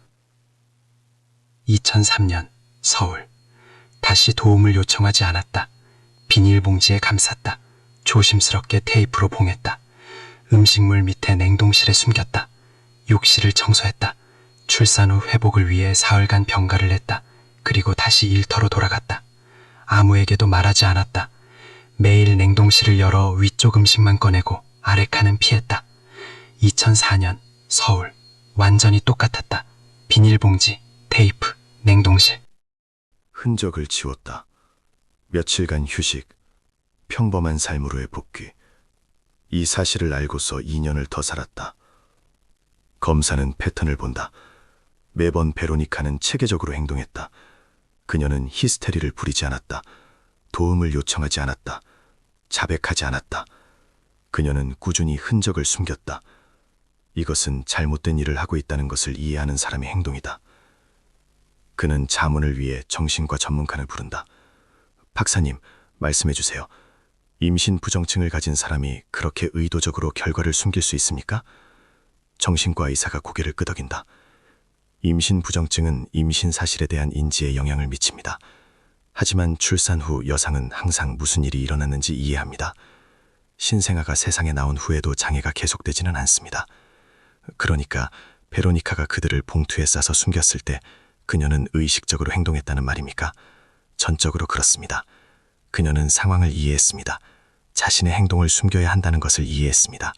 2003년 서울. 다시 도움을 요청하지 않았다. 비닐봉지에 감쌌다. 조심스럽게 테이프로 봉했다. 음식물 밑에 냉동실에 숨겼다. 욕실을 청소했다. 출산 후 회복을 위해 사흘간 병가를 냈다. 그리고 다시 일터로 돌아갔다. 아무에게도 말하지 않았다. 매일 냉동실을 열어 위쪽 음식만 꺼내고 아래 칸은 피했다. 2004년 서울. 완전히 똑같았다. 비닐봉지, 테이프, 냉동실. 흔적을 지웠다. 며칠간 휴식, 평범한 삶으로의 복귀. 이 사실을 알고서 2년을 더 살았다. 검사는 패턴을 본다. 매번 베로니카는 체계적으로 행동했다. 그녀는 히스테리를 부리지 않았다. 도움을 요청하지 않았다. 자백하지 않았다. 그녀는 꾸준히 흔적을 숨겼다. 이것은 잘못된 일을 하고 있다는 것을 이해하는 사람의 행동이다. 그는 자문을 위해 정신과 전문가를 부른다. 박사님, 말씀해 주세요. 임신 부정증을 가진 사람이 그렇게 의도적으로 결과를 숨길 수 있습니까? 정신과 의사가 고개를 끄덕인다. 임신 부정증은 임신 사실에 대한 인지에 영향을 미칩니다. 하지만 출산 후 여성은 항상 무슨 일이 일어났는지 이해합니다. 신생아가 세상에 나온 후에도 장애가 계속되지는 않습니다. 그러니까 베로니카가 그들을 봉투에 싸서 숨겼을 때 그녀는 의식적으로 행동했다는 말입니까? 전적으로 그렇습니다. 그녀는 상황을 이해했습니다. 자신의 행동을 숨겨야 한다는 것을 이해했습니다.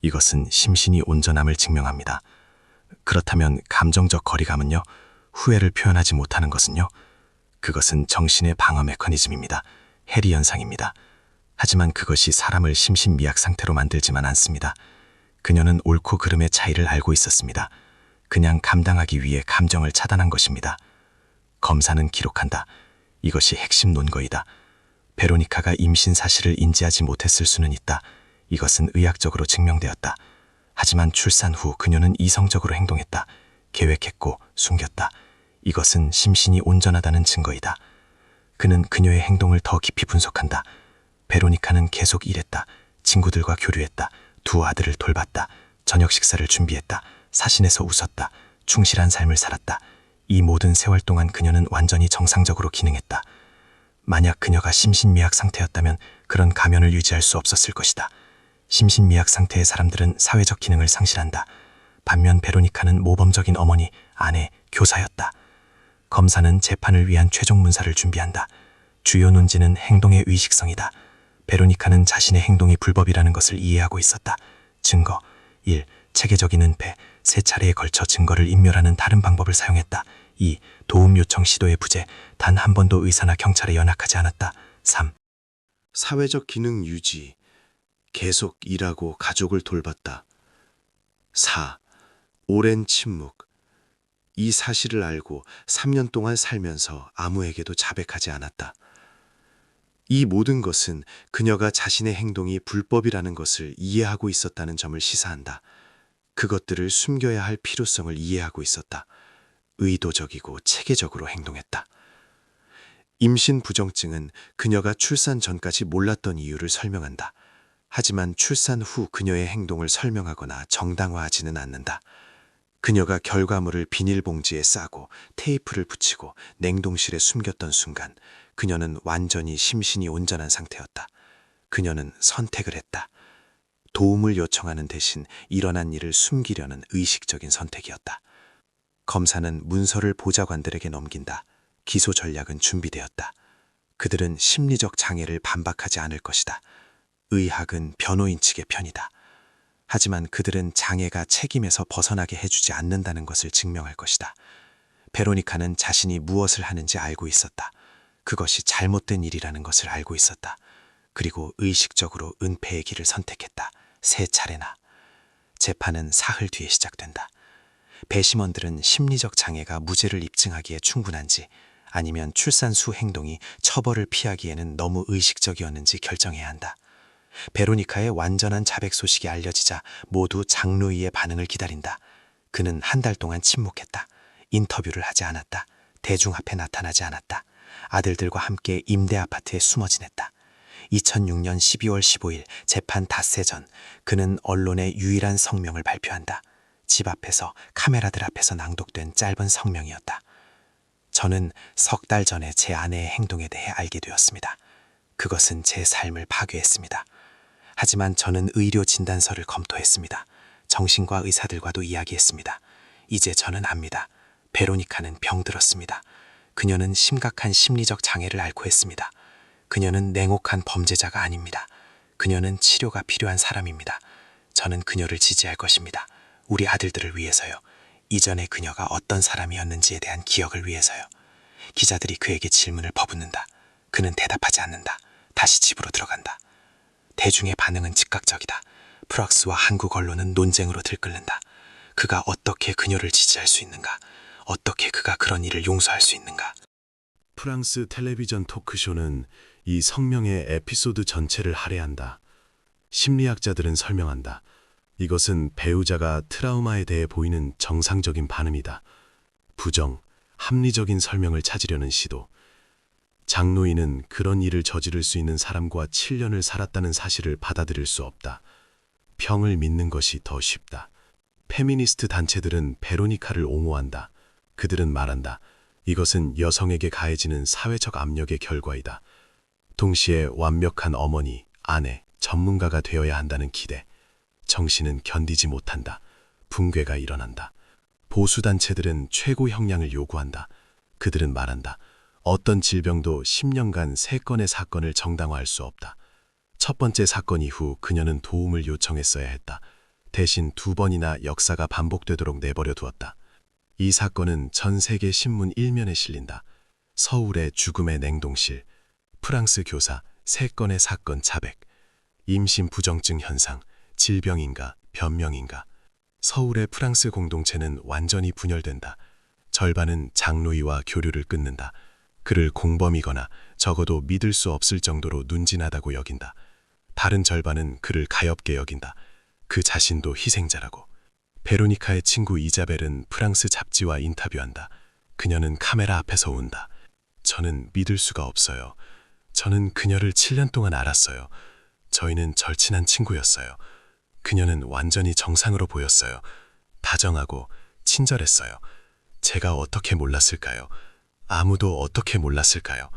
이것은 심신이 온전함을 증명합니다. 그렇다면 감정적 거리감은요? 후회를 표현하지 못하는 것은요? 그것은 정신의 방어 메커니즘입니다. 해리 현상입니다. 하지만 그것이 사람을 심신미약 상태로 만들지만 않습니다. 그녀는 옳고 그름의 차이를 알고 있었습니다. 그냥 감당하기 위해 감정을 차단한 것입니다. 검사는 기록한다. 이것이 핵심 논거이다. 베로니카가 임신 사실을 인지하지 못했을 수는 있다. 이것은 의학적으로 증명되었다. 하지만 출산 후 그녀는 이성적으로 행동했다. 계획했고 숨겼다. 이것은 심신이 온전하다는 증거이다. 그는 그녀의 행동을 더 깊이 분석한다. 베로니카는 계속 일했다. 친구들과 교류했다. 2 아들을 돌봤다. 저녁 식사를 준비했다. 사신에서 웃었다. 충실한 삶을 살았다. 이 모든 세월 동안 그녀는 완전히 정상적으로 기능했다. 만약 그녀가 심신미약 상태였다면 그런 가면을 유지할 수 없었을 것이다. 심신미약 상태의 사람들은 사회적 기능을 상실한다. 반면 베로니카는 모범적인 어머니, 아내, 교사였다. 검사는 재판을 위한 최종 문사를 준비한다. 주요 논지는 행동의 의식성이다. 베로니카는 자신의 행동이 불법이라는 것을 이해하고 있었다. 증거 1. 체계적인 은폐, 3차례에 걸쳐 증거를 인멸하는 다른 방법을 사용했다. 2. 도움 요청 시도의 부재, 단 한 번도 의사나 경찰에 연락하지 않았다. 3. 사회적 기능 유지, 계속 일하고 가족을 돌봤다. 4. 오랜 침묵. 이 사실을 알고 3년 동안 살면서 아무에게도 자백하지 않았다. 이 모든 것은 그녀가 자신의 행동이 불법이라는 것을 이해하고 있었다는 점을 시사한다. 그것들을 숨겨야 할 필요성을 이해하고 있었다. 의도적이고 체계적으로 행동했다. 임신 부정증은 그녀가 출산 전까지 몰랐던 이유를 설명한다. 하지만 출산 후 그녀의 행동을 설명하거나 정당화하지는 않는다. 그녀가 결과물을 비닐봉지에 싸고 테이프를 붙이고 냉동실에 숨겼던 순간 그녀는 완전히 심신이 온전한 상태였다. 그녀는 선택을 했다. 도움을 요청하는 대신 일어난 일을 숨기려는 의식적인 선택이었다. 검사는 문서를 보좌관들에게 넘긴다. 기소 전략은 준비되었다. 그들은 심리적 장애를 반박하지 않을 것이다. 의학은 변호인 측의 편이다. 하지만 그들은 장애가 책임에서 벗어나게 해주지 않는다는 것을 증명할 것이다. 베로니카는 자신이 무엇을 하는지 알고 있었다. 그것이 잘못된 일이라는 것을 알고 있었다. 그리고 의식적으로 은폐의 길을 선택했다. 3차례나. 재판은 사흘 뒤에 시작된다. 배심원들은 심리적 장애가 무죄를 입증하기에 충분한지 아니면 출산 후 행동이 처벌을 피하기에는 너무 의식적이었는지 결정해야 한다. 베로니카의 완전한 자백 소식이 알려지자 모두 장로이의 반응을 기다린다. 그는 한 달 동안 침묵했다. 인터뷰를 하지 않았다. 대중 앞에 나타나지 않았다. 아들들과 함께 임대 아파트에 숨어 지냈다. 2006년 12월 15일 재판 닷새 전 그는 언론에 유일한 성명을 발표한다. 집 앞에서 카메라들 앞에서 낭독된 짧은 성명이었다. 저는 석 달 전에 제 아내의 행동에 대해 알게 되었습니다. 그것은 제 삶을 파괴했습니다. 하지만 저는 의료 진단서를 검토했습니다. 정신과 의사들과도 이야기했습니다. 이제 저는 압니다. 베로니카는 병들었습니다. 그녀는 심각한 심리적 장애를 앓고 했습니다. 그녀는 냉혹한 범죄자가 아닙니다. 그녀는 치료가 필요한 사람입니다. 저는 그녀를 지지할 것입니다. 우리 아들들을 위해서요. 이전에 그녀가 어떤 사람이었는지에 대한 기억을 위해서요. 기자들이 그에게 질문을 퍼붓는다. 그는 대답하지 않는다. 다시 집으로 들어간다. 대중의 반응은 즉각적이다. 프락스와 한국 언론은 논쟁으로 들끓는다. 그가 어떻게 그녀를 지지할 수 있는가? 어떻게 그가 그런 일을 용서할 수 있는가? 프랑스 텔레비전 토크쇼는 이 성명의 에피소드 전체를 할애한다. 심리학자들은 설명한다. 이것은 배우자가 트라우마에 대해 보이는 정상적인 반응이다. 부정, 합리적인 설명을 찾으려는 시도. 장로인은 그런 일을 저지를 수 있는 사람과 7년을 살았다는 사실을 받아들일 수 없다. 평을 믿는 것이 더 쉽다. 페미니스트 단체들은 베로니카를 옹호한다. 그들은 말한다. 이것은 여성에게 가해지는 사회적 압력의 결과이다. 동시에 완벽한 어머니, 아내, 전문가가 되어야 한다는 기대. 정신은 견디지 못한다. 붕괴가 일어난다. 보수단체들은 최고 형량을 요구한다. 그들은 말한다. 어떤 질병도 10년간 3건의 사건을 정당화할 수 없다. 첫 번째 사건 이후 그녀는 도움을 요청했어야 했다. 대신 2번이나 역사가 반복되도록 내버려 두었다. 이 사건은 전 세계 신문 1면에 실린다. 서울의 죽음의 냉동실, 프랑스 교사 3건의 사건 자백, 임신 부정증 현상, 질병인가 변명인가. 서울의 프랑스 공동체는 완전히 분열된다. 절반은 장로이와 교류를 끊는다. 그를 공범이거나 적어도 믿을 수 없을 정도로 눈진하다고 여긴다. 다른 절반은 그를 가엾게 여긴다. 그 자신도 희생자라고. 베로니카의 친구 이자벨은 프랑스 잡지와 인터뷰한다. 그녀는 카메라 앞에서 운다. 저는 믿을 수가 없어요. 저는 그녀를 7년 동안 알았어요. 저희는 절친한 친구였어요. 그녀는 완전히 정상으로 보였어요. 다정하고 친절했어요. 제가 어떻게 몰랐을까요? 아무도 어떻게 몰랐을까요?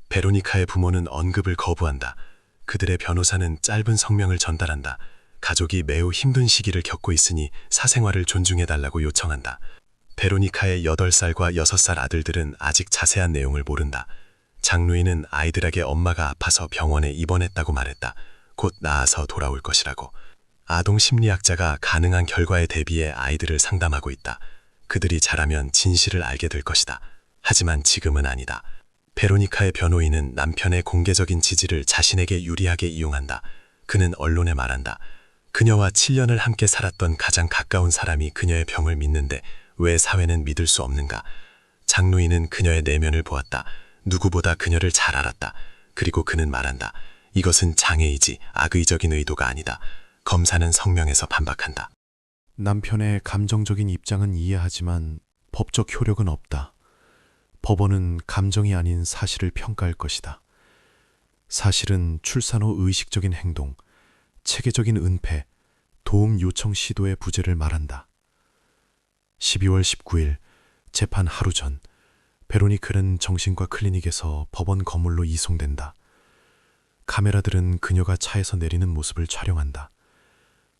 베로니카의 부모는 언급을 거부한다. 그들의 변호사는 짧은 성명을 전달한다. 가족이 매우 힘든 시기를 겪고 있으니 사생활을 존중해달라고 요청한다. 베로니카의 8살과 6살 아들들은 아직 자세한 내용을 모른다. 장루이는 아이들에게 엄마가 아파서 병원에 입원했다고 말했다. 곧 나아서 돌아올 것이라고. 아동 심리학자가 가능한 결과에 대비해 아이들을 상담하고 있다. 그들이 자라면 진실을 알게 될 것이다. 하지만 지금은 아니다. 베로니카의 변호인은 남편의 공개적인 지지를 자신에게 유리하게 이용한다. 그는 언론에 말한다. 그녀와 7년을 함께 살았던 가장 가까운 사람이 그녀의 병을 믿는데 왜 사회는 믿을 수 없는가? 장루이는 그녀의 내면을 보았다. 누구보다 그녀를 잘 알았다. 그리고 그는 말한다. 이것은 장애이지 악의적인 의도가 아니다. 검사는 성명에서 반박한다. 남편의 감정적인 입장은 이해하지만 법적 효력은 없다. 법원은 감정이 아닌 사실을 평가할 것이다. 사실은 출산 후 의식적인 행동, 체계적인 은폐, 도움 요청 시도의 부재를 말한다. 12월 19일 재판 하루 전 베로니크는 정신과 클리닉에서 법원 건물로 이송된다. 카메라들은 그녀가 차에서 내리는 모습을 촬영한다.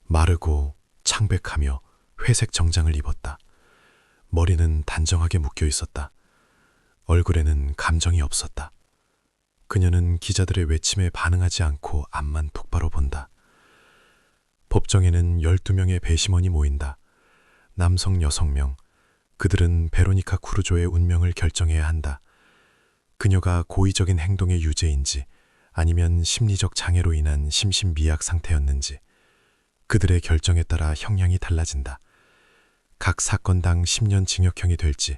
마르고 창백하며 회색 정장을 입었다. 머리는 단정하게 묶여 있었다. 얼굴에는 감정이 없었다. 그녀는 기자들의 외침에 반응하지 않고 앞만 똑바로 본다. 법정에는 12명의 배심원이 모인다. 남성 6명. 그들은 베로니카 쿠르조의 운명을 결정해야 한다. 그녀가 고의적인 행동의 유죄인지 아니면 심리적 장애로 인한 심신미약 상태였는지 그들의 결정에 따라 형량이 달라진다. 각 사건당 10년 징역형이 될지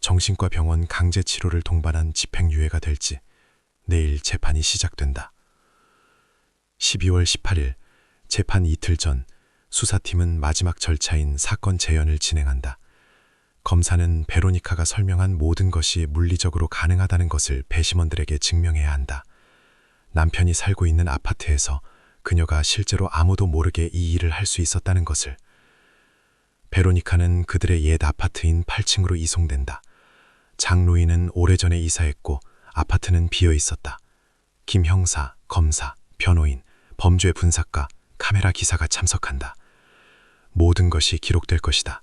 정신과 병원 강제 치료를 동반한 집행유예가 될지 내일 재판이 시작된다. 12월 18일 재판 이틀 전 수사팀은 마지막 절차인 사건 재연을 진행한다. 검사는 베로니카가 설명한 모든 것이 물리적으로 가능하다는 것을 배심원들에게 증명해야 한다. 남편이 살고 있는 아파트에서 그녀가 실제로 아무도 모르게 이 일을 할 수 있었다는 것을. 베로니카는 그들의 옛 아파트인 8층으로 이송된다. 장루이는 오래전에 이사했고 아파트는 비어 있었다. 김 형사, 검사, 변호인, 범죄 분석가, 카메라 기사가 참석한다. 모든 것이 기록될 것이다.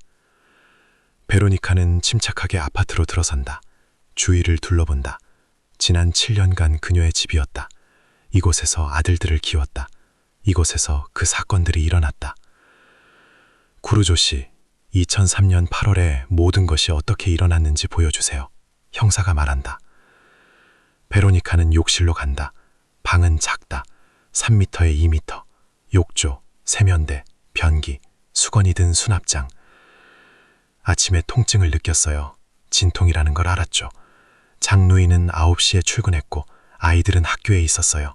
베로니카는 침착하게 아파트로 들어선다. 주위를 둘러본다. 지난 7년간 그녀의 집이었다. 이곳에서 아들들을 키웠다. 이곳에서 그 사건들이 일어났다. 쿠르조 씨, 2003년 8월에 모든 것이 어떻게 일어났는지 보여주세요. 형사가 말한다. 베로니카는 욕실로 간다. 방은 작다. 3m에 2m. 욕조, 세면대, 변기, 수건이 든 수납장. 아침에 통증을 느꼈어요. 진통이라는 걸 알았죠. 장루이는 9시에 출근했고 아이들은 학교에 있었어요.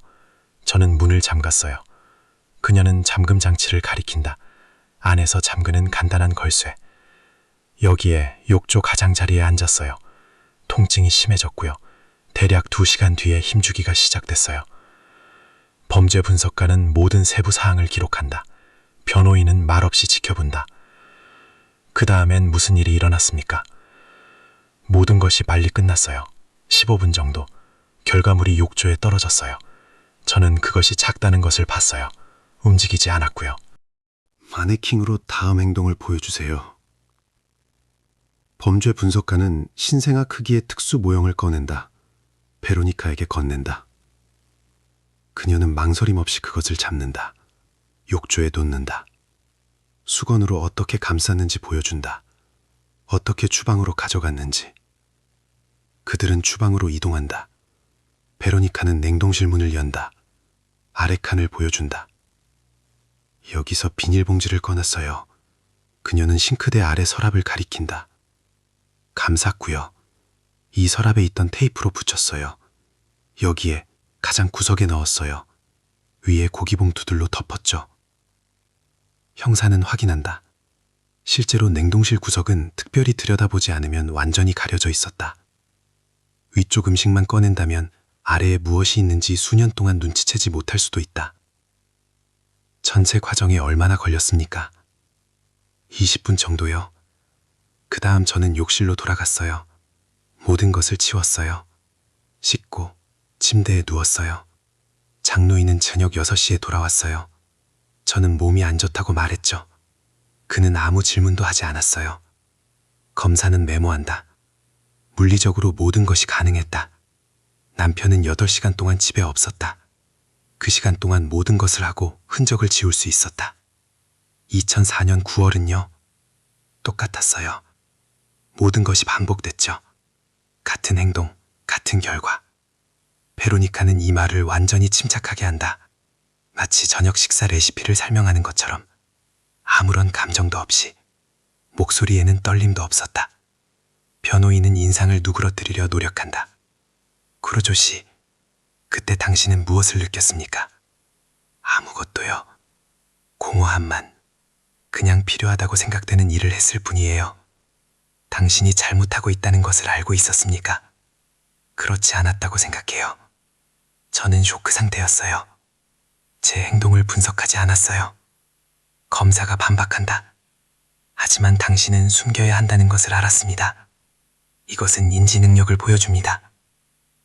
저는 문을 잠갔어요. 그녀는 잠금 장치를 가리킨다. 안에서 잠그는 간단한 걸쇠. 여기에 욕조 가장자리에 앉았어요. 통증이 심해졌고요. 대략 2시간 뒤에 힘주기가 시작됐어요. 범죄 분석가는 모든 세부 사항을 기록한다. 변호인은 말없이 지켜본다. 그 다음엔 무슨 일이 일어났습니까? 모든 것이 빨리 끝났어요. 15분 정도. 결과물이 욕조에 떨어졌어요. 저는 그것이 작다는 것을 봤어요. 움직이지 않았고요. 마네킹으로 다음 행동을 보여주세요. 범죄 분석가는 신생아 크기의 특수 모형을 꺼낸다. 베로니카에게 건넨다. 그녀는 망설임 없이 그것을 잡는다. 욕조에 놓는다. 수건으로 어떻게 감쌌는지 보여준다. 어떻게 주방으로 가져갔는지. 그들은 주방으로 이동한다. 베로니카는 냉동실 문을 연다. 아래 칸을 보여준다. 여기서 비닐봉지를 꺼냈어요. 그녀는 싱크대 아래 서랍을 가리킨다. 감쌌고요. 이 서랍에 있던 테이프로 붙였어요. 여기에 가장 구석에 넣었어요. 위에 고기봉투들로 덮었죠. 형사는 확인한다. 실제로 냉동실 구석은 특별히 들여다보지 않으면 완전히 가려져 있었다. 위쪽 음식만 꺼낸다면 아래에 무엇이 있는지 수년 동안 눈치채지 못할 수도 있다. 전체 과정에 얼마나 걸렸습니까? 20분 정도요. 그 다음 저는 욕실로 돌아갔어요. 모든 것을 치웠어요. 씻고 침대에 누웠어요. 장로인은 저녁 6시에 돌아왔어요. 저는 몸이 안 좋다고 말했죠. 그는 아무 질문도 하지 않았어요. 검사는 메모한다. 물리적으로 모든 것이 가능했다. 남편은 8시간 동안 집에 없었다. 그 시간 동안 모든 것을 하고 흔적을 지울 수 있었다. 2004년 9월은요. 똑같았어요. 모든 것이 반복됐죠. 같은 행동, 같은 결과. 베로니카는 이 말을 완전히 침착하게 한다. 마치 저녁 식사 레시피를 설명하는 것처럼. 아무런 감정도 없이. 목소리에는 떨림도 없었다. 변호인은 인상을 누그러뜨리려 노력한다. 쿠루조 씨, 그때 당신은 무엇을 느꼈습니까? 아무것도요. 공허함만. 그냥 필요하다고 생각되는 일을 했을 뿐이에요. 당신이 잘못하고 있다는 것을 알고 있었습니까? 그렇지 않았다고 생각해요. 저는 쇼크 상태였어요. 제 행동을 분석하지 않았어요. 검사가 반박한다. 하지만 당신은 숨겨야 한다는 것을 알았습니다. 이것은 인지 능력을 보여줍니다.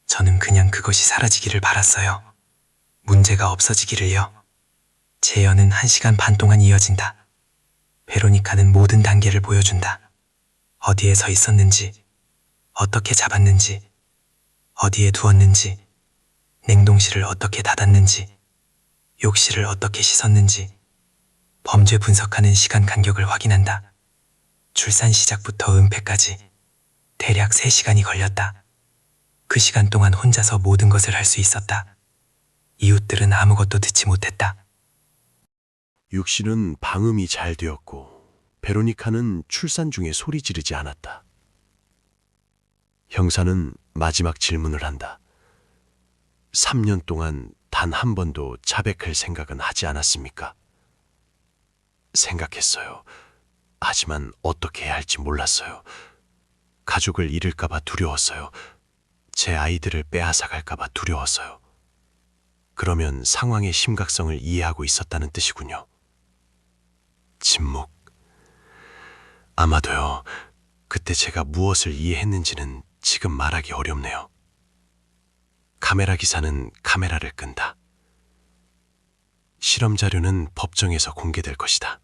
저는 그냥 그것이 사라지기를 바랐어요. 문제가 없어지기를요. 재연은 1시간 반 동안 이어진다. 베로니카는 모든 단계를 보여준다. 어디에 서 있었는지, 어떻게 잡았는지, 어디에 두었는지, 냉동실을 어떻게 닫았는지, 욕실을 어떻게 씻었는지, 범죄 분석하는 시간 간격을 확인한다. 출산 시작부터 은폐까지 대략 3시간이 걸렸다. 그 시간 동안 혼자서 모든 것을 할 수 있었다. 이웃들은 아무것도 듣지 못했다. 육신은 방음이 잘 되었고 베로니카는 출산 중에 소리 지르지 않았다. 형사는 마지막 질문을 한다. 3년 동안 단 한 번도 자백할 생각은 하지 않았습니까? 생각했어요. 하지만 어떻게 해야 할지 몰랐어요. 가족을 잃을까봐 두려웠어요. 제 아이들을 빼앗아갈까봐 두려웠어요. 그러면 상황의 심각성을 이해하고 있었다는 뜻이군요. 침묵. 아마도요. 그때 제가 무엇을 이해했는지는 지금 말하기 어렵네요. 카메라 기사는 카메라를 끈다. 실험 자료는 법정에서 공개될 것이다.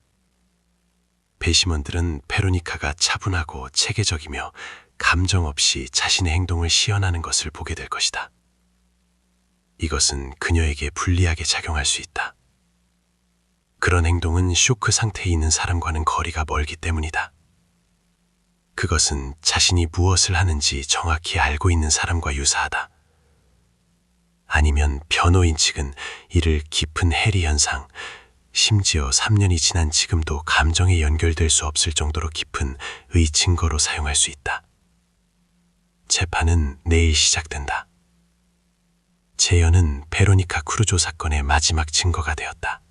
배심원들은 베로니카가 차분하고 체계적이며 감정 없이 자신의 행동을 시연하는 것을 보게 될 것이다. 이것은 그녀에게 불리하게 작용할 수 있다. 그런 행동은 쇼크 상태에 있는 사람과는 거리가 멀기 때문이다. 그것은 자신이 무엇을 하는지 정확히 알고 있는 사람과 유사하다. 아니면 변호인 측은 이를 깊은 해리 현상, 심지어 3년이 지난 지금도 감정에 연결될 수 없을 정도로 깊은 증거로 사용할 수 있다. 재판은 내일 시작된다. 재연은 베로니카 쿠루조 사건의 마지막 증거가 되었다.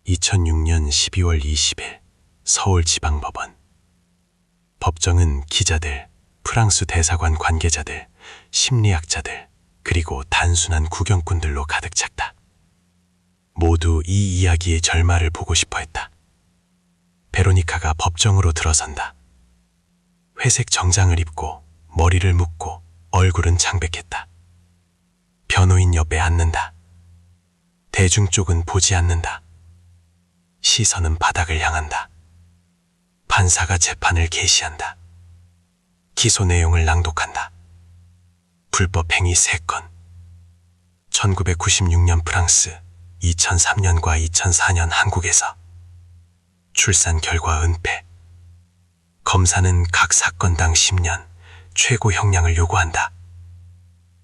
2006년 12월 20일 서울지방법원. 법정은 기자들, 프랑스 대사관 관계자들, 심리학자들, 그리고 단순한 구경꾼들로 가득 찼다. 모두 이 이야기의 결말을 보고 싶어 했다. 베로니카가 법정으로 들어선다. 회색 정장을 입고 머리를 묶고 얼굴은 창백했다. 변호인 옆에 앉는다. 대중 쪽은 보지 않는다. 시선은 바닥을 향한다. 판사가 재판을 개시한다. 기소 내용을 낭독한다. 불법 행위 3건. 1996년 프랑스, 2003년과 2004년 한국에서. 출산 결과 은폐. 검사는 각 사건당 10년 최고 형량을 요구한다.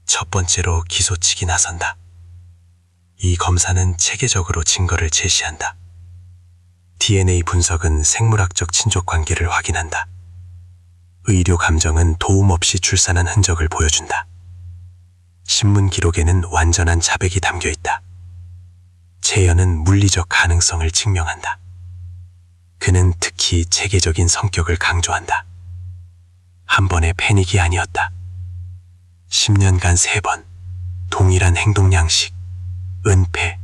첫 번째로 기소 측이 나선다. 이 검사는 체계적으로 증거를 제시한다. DNA 분석은 생물학적 친족 관계를 확인한다. 의료 감정은 도움 없이 출산한 흔적을 보여준다. 신문 기록에는 완전한 자백이 담겨 있다. 재연은 물리적 가능성을 증명한다. 그는 특히 체계적인 성격을 강조한다. 한 번의 패닉이 아니었다. 10년간 3번, 동일한 행동 양식, 은폐,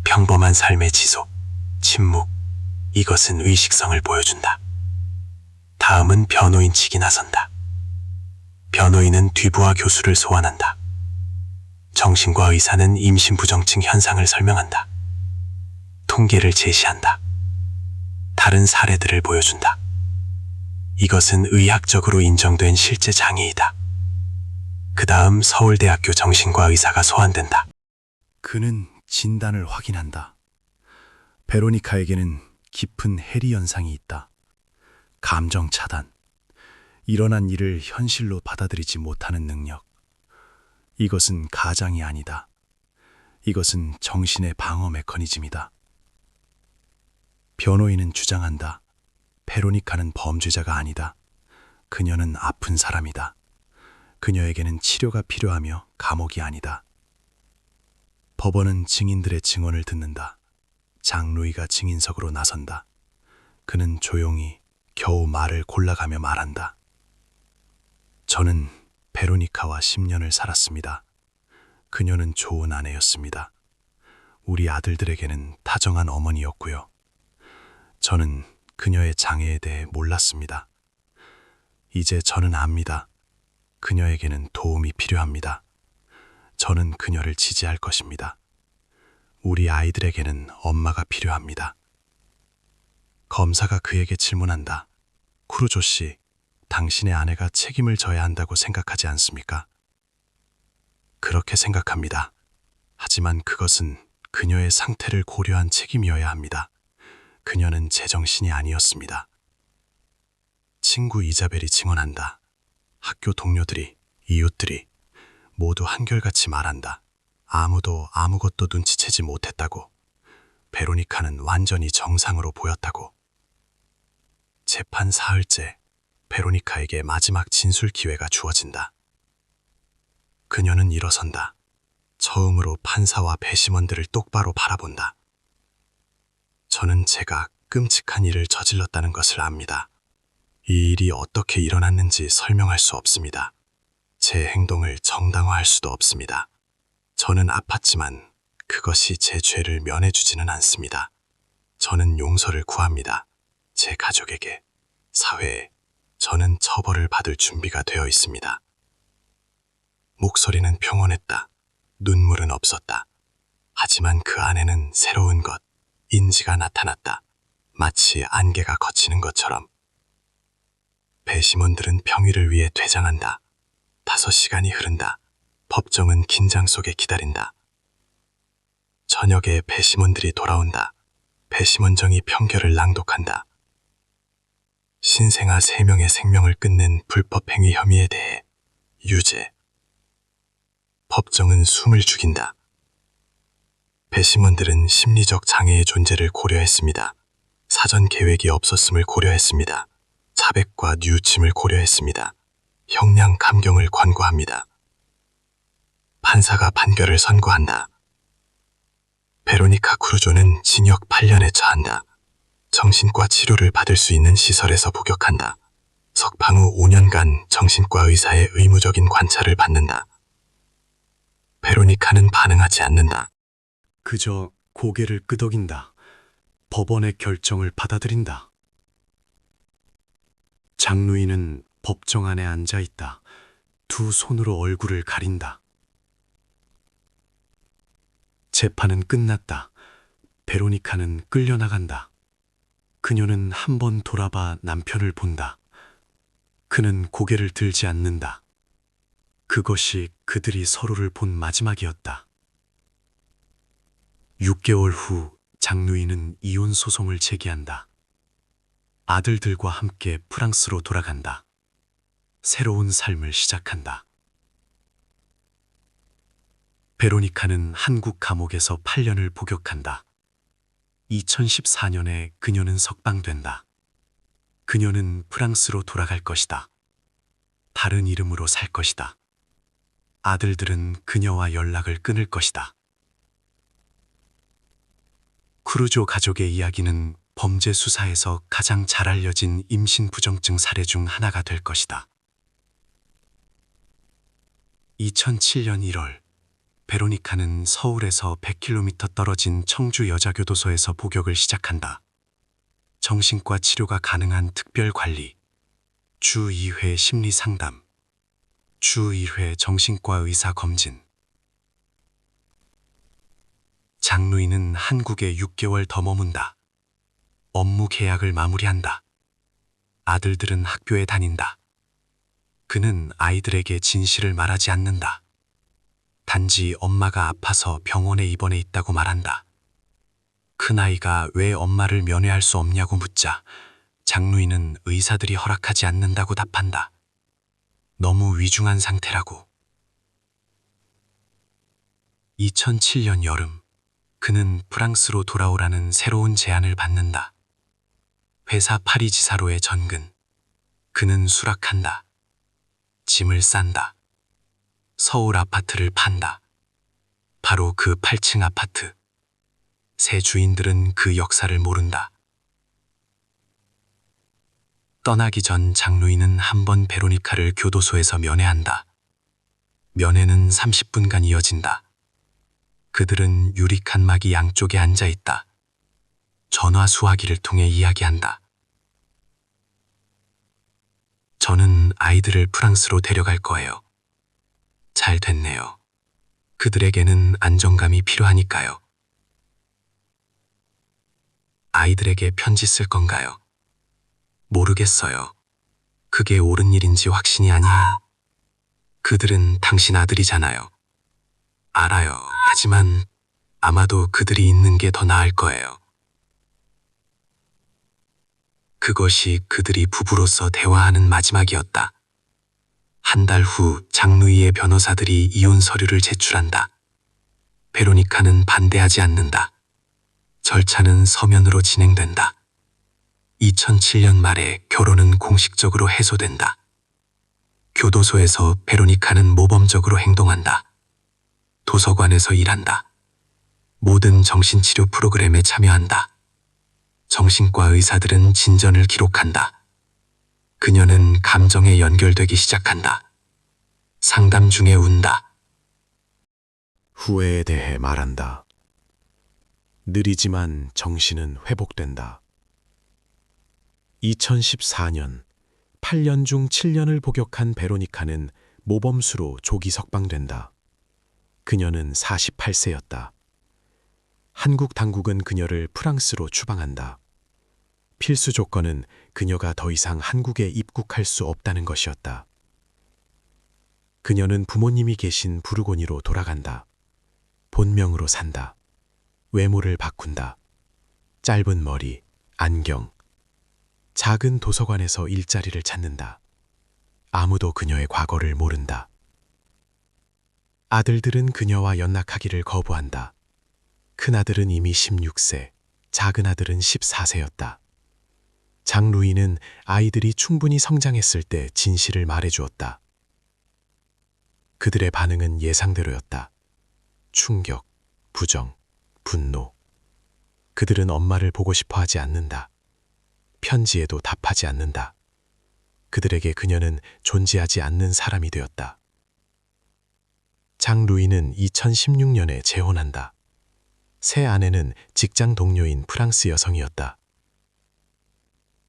평범한 삶의 지속, 침묵. 이것은 의식성을 보여준다. 다음은 변호인 측이 나선다. 변호인은 뒤부와 교수를 소환한다. 정신과 의사는 임신 부정증 현상을 설명한다. 통계를 제시한다. 다른 사례들을 보여준다. 이것은 의학적으로 인정된 실제 장애이다. 그 다음 서울대학교 정신과 의사가 소환된다. 그는 진단을 확인한다. 베로니카에게는 깊은 해리 현상이 있다. 감정 차단. 일어난 일을 현실로 받아들이지 못하는 능력. 이것은 가장이 아니다. 이것은 정신의 방어 메커니즘이다. 변호인은 주장한다. 베로니카는 범죄자가 아니다. 그녀는 아픈 사람이다. 그녀에게는 치료가 필요하며 감옥이 아니다. 법원은 증인들의 증언을 듣는다. 장루이가 증인석으로 나선다. 그는 조용히 겨우 말을 골라가며 말한다. 저는 베로니카와 10년을 살았습니다. 그녀는 좋은 아내였습니다. 우리 아들들에게는 다정한 어머니였고요. 저는 그녀의 장애에 대해 몰랐습니다. 이제 저는 압니다. 그녀에게는 도움이 필요합니다. 저는 그녀를 지지할 것입니다. 우리 아이들에게는 엄마가 필요합니다. 검사가 그에게 질문한다. 쿠루조 씨, 당신의 아내가 책임을 져야 한다고 생각하지 않습니까? 그렇게 생각합니다. 하지만 그것은 그녀의 상태를 고려한 책임이어야 합니다. 그녀는 제정신이 아니었습니다. 친구 이자벨이 증언한다. 학교 동료들이, 이웃들이 모두 한결같이 말한다. 아무도 아무것도 눈치채지 못했다고. 베로니카는 완전히 정상으로 보였다고. 재판 사흘째, 베로니카에게 마지막 진술 기회가 주어진다. 그녀는 일어선다. 처음으로 판사와 배심원들을 똑바로 바라본다. 저는 제가 끔찍한 일을 저질렀다는 것을 압니다. 이 일이 어떻게 일어났는지 설명할 수 없습니다. 제 행동을 정당화할 수도 없습니다. 저는 아팠지만 그것이 제 죄를 면해주지는 않습니다. 저는 용서를 구합니다. 제 가족에게, 사회에. 저는 처벌을 받을 준비가 되어 있습니다. 목소리는 평온했다. 눈물은 없었다. 하지만 그 안에는 새로운 것, 인지가 나타났다. 마치 안개가 걷히는 것처럼. 배심원들은 평의를 위해 퇴장한다. 5시간이 흐른다. 법정은 긴장 속에 기다린다. 저녁에 배심원들이 돌아온다. 배심원정이 평결을 낭독한다. 신생아 3명의 생명을 끊는 불법행위 혐의에 대해 유죄. 법정은 숨을 죽인다. 배심원들은 심리적 장애의 존재를 고려했습니다. 사전 계획이 없었음을 고려했습니다. 자백과 뉘우침을 고려했습니다. 형량 감경을 권고합니다. 판사가 판결을 선고한다. 베로니카 쿠루조는 징역 8년에 처한다. 정신과 치료를 받을 수 있는 시설에서 복역한다. 석방 후 5년간 정신과 의사의 의무적인 관찰을 받는다. 베로니카는 반응하지 않는다. 그저 고개를 끄덕인다. 법원의 결정을 받아들인다. 장루이는 법정 안에 앉아 있다. 두 손으로 얼굴을 가린다. 재판은 끝났다. 베로니카는 끌려나간다. 그녀는 한 번 돌아봐 남편을 본다. 그는 고개를 들지 않는다. 그것이 그들이 서로를 본 마지막이었다. 6개월 후 장루이는 이혼 소송을 제기한다. 아들들과 함께 프랑스로 돌아간다. 새로운 삶을 시작한다. 베로니카는 한국 감옥에서 8년을 복역한다. 2014년에 그녀는 석방된다. 그녀는 프랑스로 돌아갈 것이다. 다른 이름으로 살 것이다. 아들들은 그녀와 연락을 끊을 것이다. 쿠루조 가족의 이야기는 범죄 수사에서 가장 잘 알려진 임신 부정증 사례 중 하나가 될 것이다. 2007년 1월, 베로니카는 서울에서 100km 떨어진 청주 여자교도소에서 복역을 시작한다. 정신과 치료가 가능한 특별관리, 주 2회 심리상담, 주 1회 정신과 의사 검진. 장루이는 한국에 6개월 더 머문다. 업무 계약을 마무리한다. 아들들은 학교에 다닌다. 그는 아이들에게 진실을 말하지 않는다. 단지 엄마가 아파서 병원에 입원해 있다고 말한다. 큰아이가 왜 엄마를 면회할 수 없냐고 묻자 장루이는 의사들이 허락하지 않는다고 답한다. 너무 위중한 상태라고. 2007년 여름, 그는 프랑스로 돌아오라는 새로운 제안을 받는다. 회사 파리 지사로의 전근. 그는 수락한다. 짐을 싼다. 서울 아파트를 판다. 바로 그 8층 아파트. 새 주인들은 그 역사를 모른다. 떠나기 전 장루이는 한 번 베로니카를 교도소에서 면회한다. 면회는 30분간 이어진다. 그들은 유리칸막이 양쪽에 앉아 있다. 전화 수화기를 통해 이야기한다. 저는 아이들을 프랑스로 데려갈 거예요. 잘 됐네요. 그들에게는 안정감이 필요하니까요. 아이들에게 편지 쓸 건가요? 모르겠어요. 그게 옳은 일인지 확신이 아니야. 그들은 당신 아들이잖아요. 알아요. 하지만 아마도 그들이 있는 게 더 나을 거예요. 그것이 그들이 부부로서 대화하는 마지막이었다. 한 달 후 장루이의 변호사들이 이혼 서류를 제출한다. 베로니카는 반대하지 않는다. 절차는 서면으로 진행된다. 2007년 말에 결혼은 공식적으로 해소된다. 교도소에서 베로니카는 모범적으로 행동한다. 도서관에서 일한다. 모든 정신치료 프로그램에 참여한다. 정신과 의사들은 진전을 기록한다. 그녀는 감정에 연결되기 시작한다. 상담 중에 운다. 후회에 대해 말한다. 느리지만 정신은 회복된다. 2014년 8년 중 7년을 복역한 베로니카는 모범수로 조기 석방된다. 그녀는 48세였다. 한국 당국은 그녀를 프랑스로 추방한다. 필수 조건은 그녀가 더 이상 한국에 입국할 수 없다는 것이었다. 그녀는 부모님이 계신 부르고니로 돌아간다. 본명으로 산다. 외모를 바꾼다. 짧은 머리, 안경. 작은 도서관에서 일자리를 찾는다. 아무도 그녀의 과거를 모른다. 아들들은 그녀와 연락하기를 거부한다. 큰아들은 이미 16세, 작은 아들은 14세였다. 장루이는 아이들이 충분히 성장했을 때 진실을 말해주었다. 그들의 반응은 예상대로였다. 충격, 부정, 분노. 그들은 엄마를 보고 싶어 하지 않는다. 편지에도 답하지 않는다. 그들에게 그녀는 존재하지 않는 사람이 되었다. 장루이는 2016년에 재혼한다. 새 아내는 직장 동료인 프랑스 여성이었다.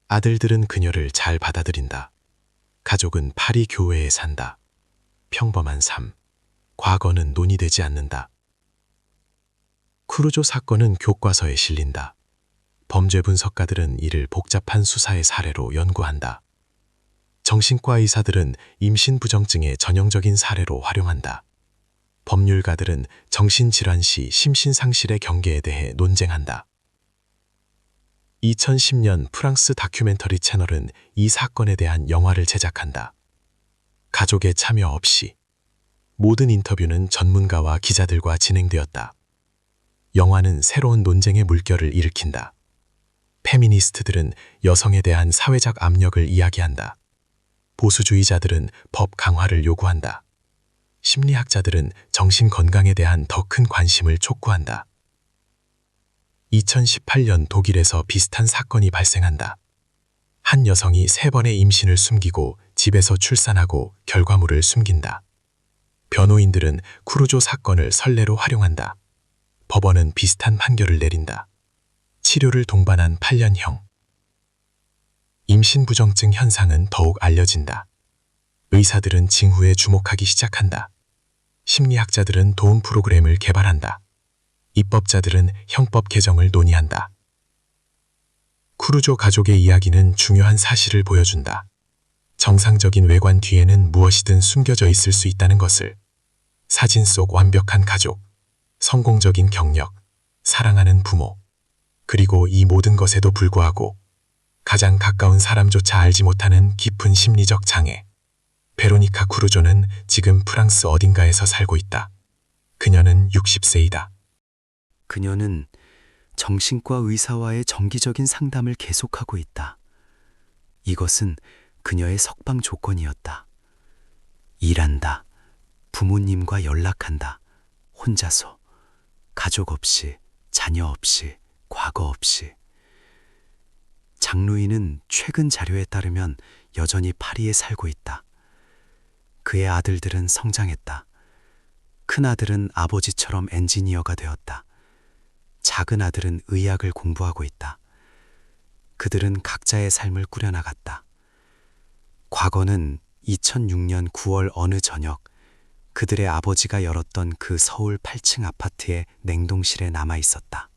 아들들은 그녀를 잘 받아들인다. 가족은 파리 교회에 산다. 평범한 삶. 과거는 논의되지 않는다. 쿠르조 사건은 교과서에 실린다. 범죄 분석가들은 이를 복잡한 수사의 사례로 연구한다. 정신과 의사들은 임신 부정증의 전형적인 사례로 활용한다. 법률가들은 정신질환 시 심신상실의 경계에 대해 논쟁한다. 2010년 프랑스 다큐멘터리 채널은 이 사건에 대한 영화를 제작한다. 가족의 참여 없이 모든 인터뷰는 전문가와 기자들과 진행되었다. 영화는 새로운 논쟁의 물결을 일으킨다. 페미니스트들은 여성에 대한 사회적 압력을 이야기한다. 보수주의자들은 법 강화를 요구한다. 심리학자들은 정신 건강에 대한 더 큰 관심을 촉구한다. 2018년 독일에서 비슷한 사건이 발생한다. 한 여성이 3번의 임신을 숨기고 집에서 출산하고 결과물을 숨긴다. 변호인들은 쿠르조 사건을 선례로 활용한다. 법원은 비슷한 판결을 내린다. 치료를 동반한 8년형. 임신 부정증 현상은 더욱 알려진다. 의사들은 징후에 주목하기 시작한다. 심리학자들은 도움 프로그램을 개발한다. 입법자들은 형법 개정을 논의한다. 쿠루조 가족의 이야기는 중요한 사실을 보여준다. 정상적인 외관 뒤에는 무엇이든 숨겨져 있을 수 있다는 것을. 사진 속 완벽한 가족, 성공적인 경력, 사랑하는 부모, 그리고 이 모든 것에도 불구하고 가장 가까운 사람조차 알지 못하는 깊은 심리적 장애. 베로니카 쿠루조는 지금 프랑스 어딘가에서 살고 있다. 그녀는 60세이다. 그녀는 정신과 의사와의 정기적인 상담을 계속하고 있다. 이것은 그녀의 석방 조건이었다. 일한다. 부모님과 연락한다. 혼자서. 가족 없이, 자녀 없이, 과거 없이. 장루이는 최근 자료에 따르면 여전히 파리에 살고 있다. 그의 아들들은 성장했다. 큰아들은 아버지처럼 엔지니어가 되었다. 작은 아들은 의학을 공부하고 있다. 그들은 각자의 삶을 꾸려나갔다. 과거는 2006년 9월 어느 저녁 그들의 아버지가 열었던 그 서울 8층 아파트의 냉동실에 남아 있었다.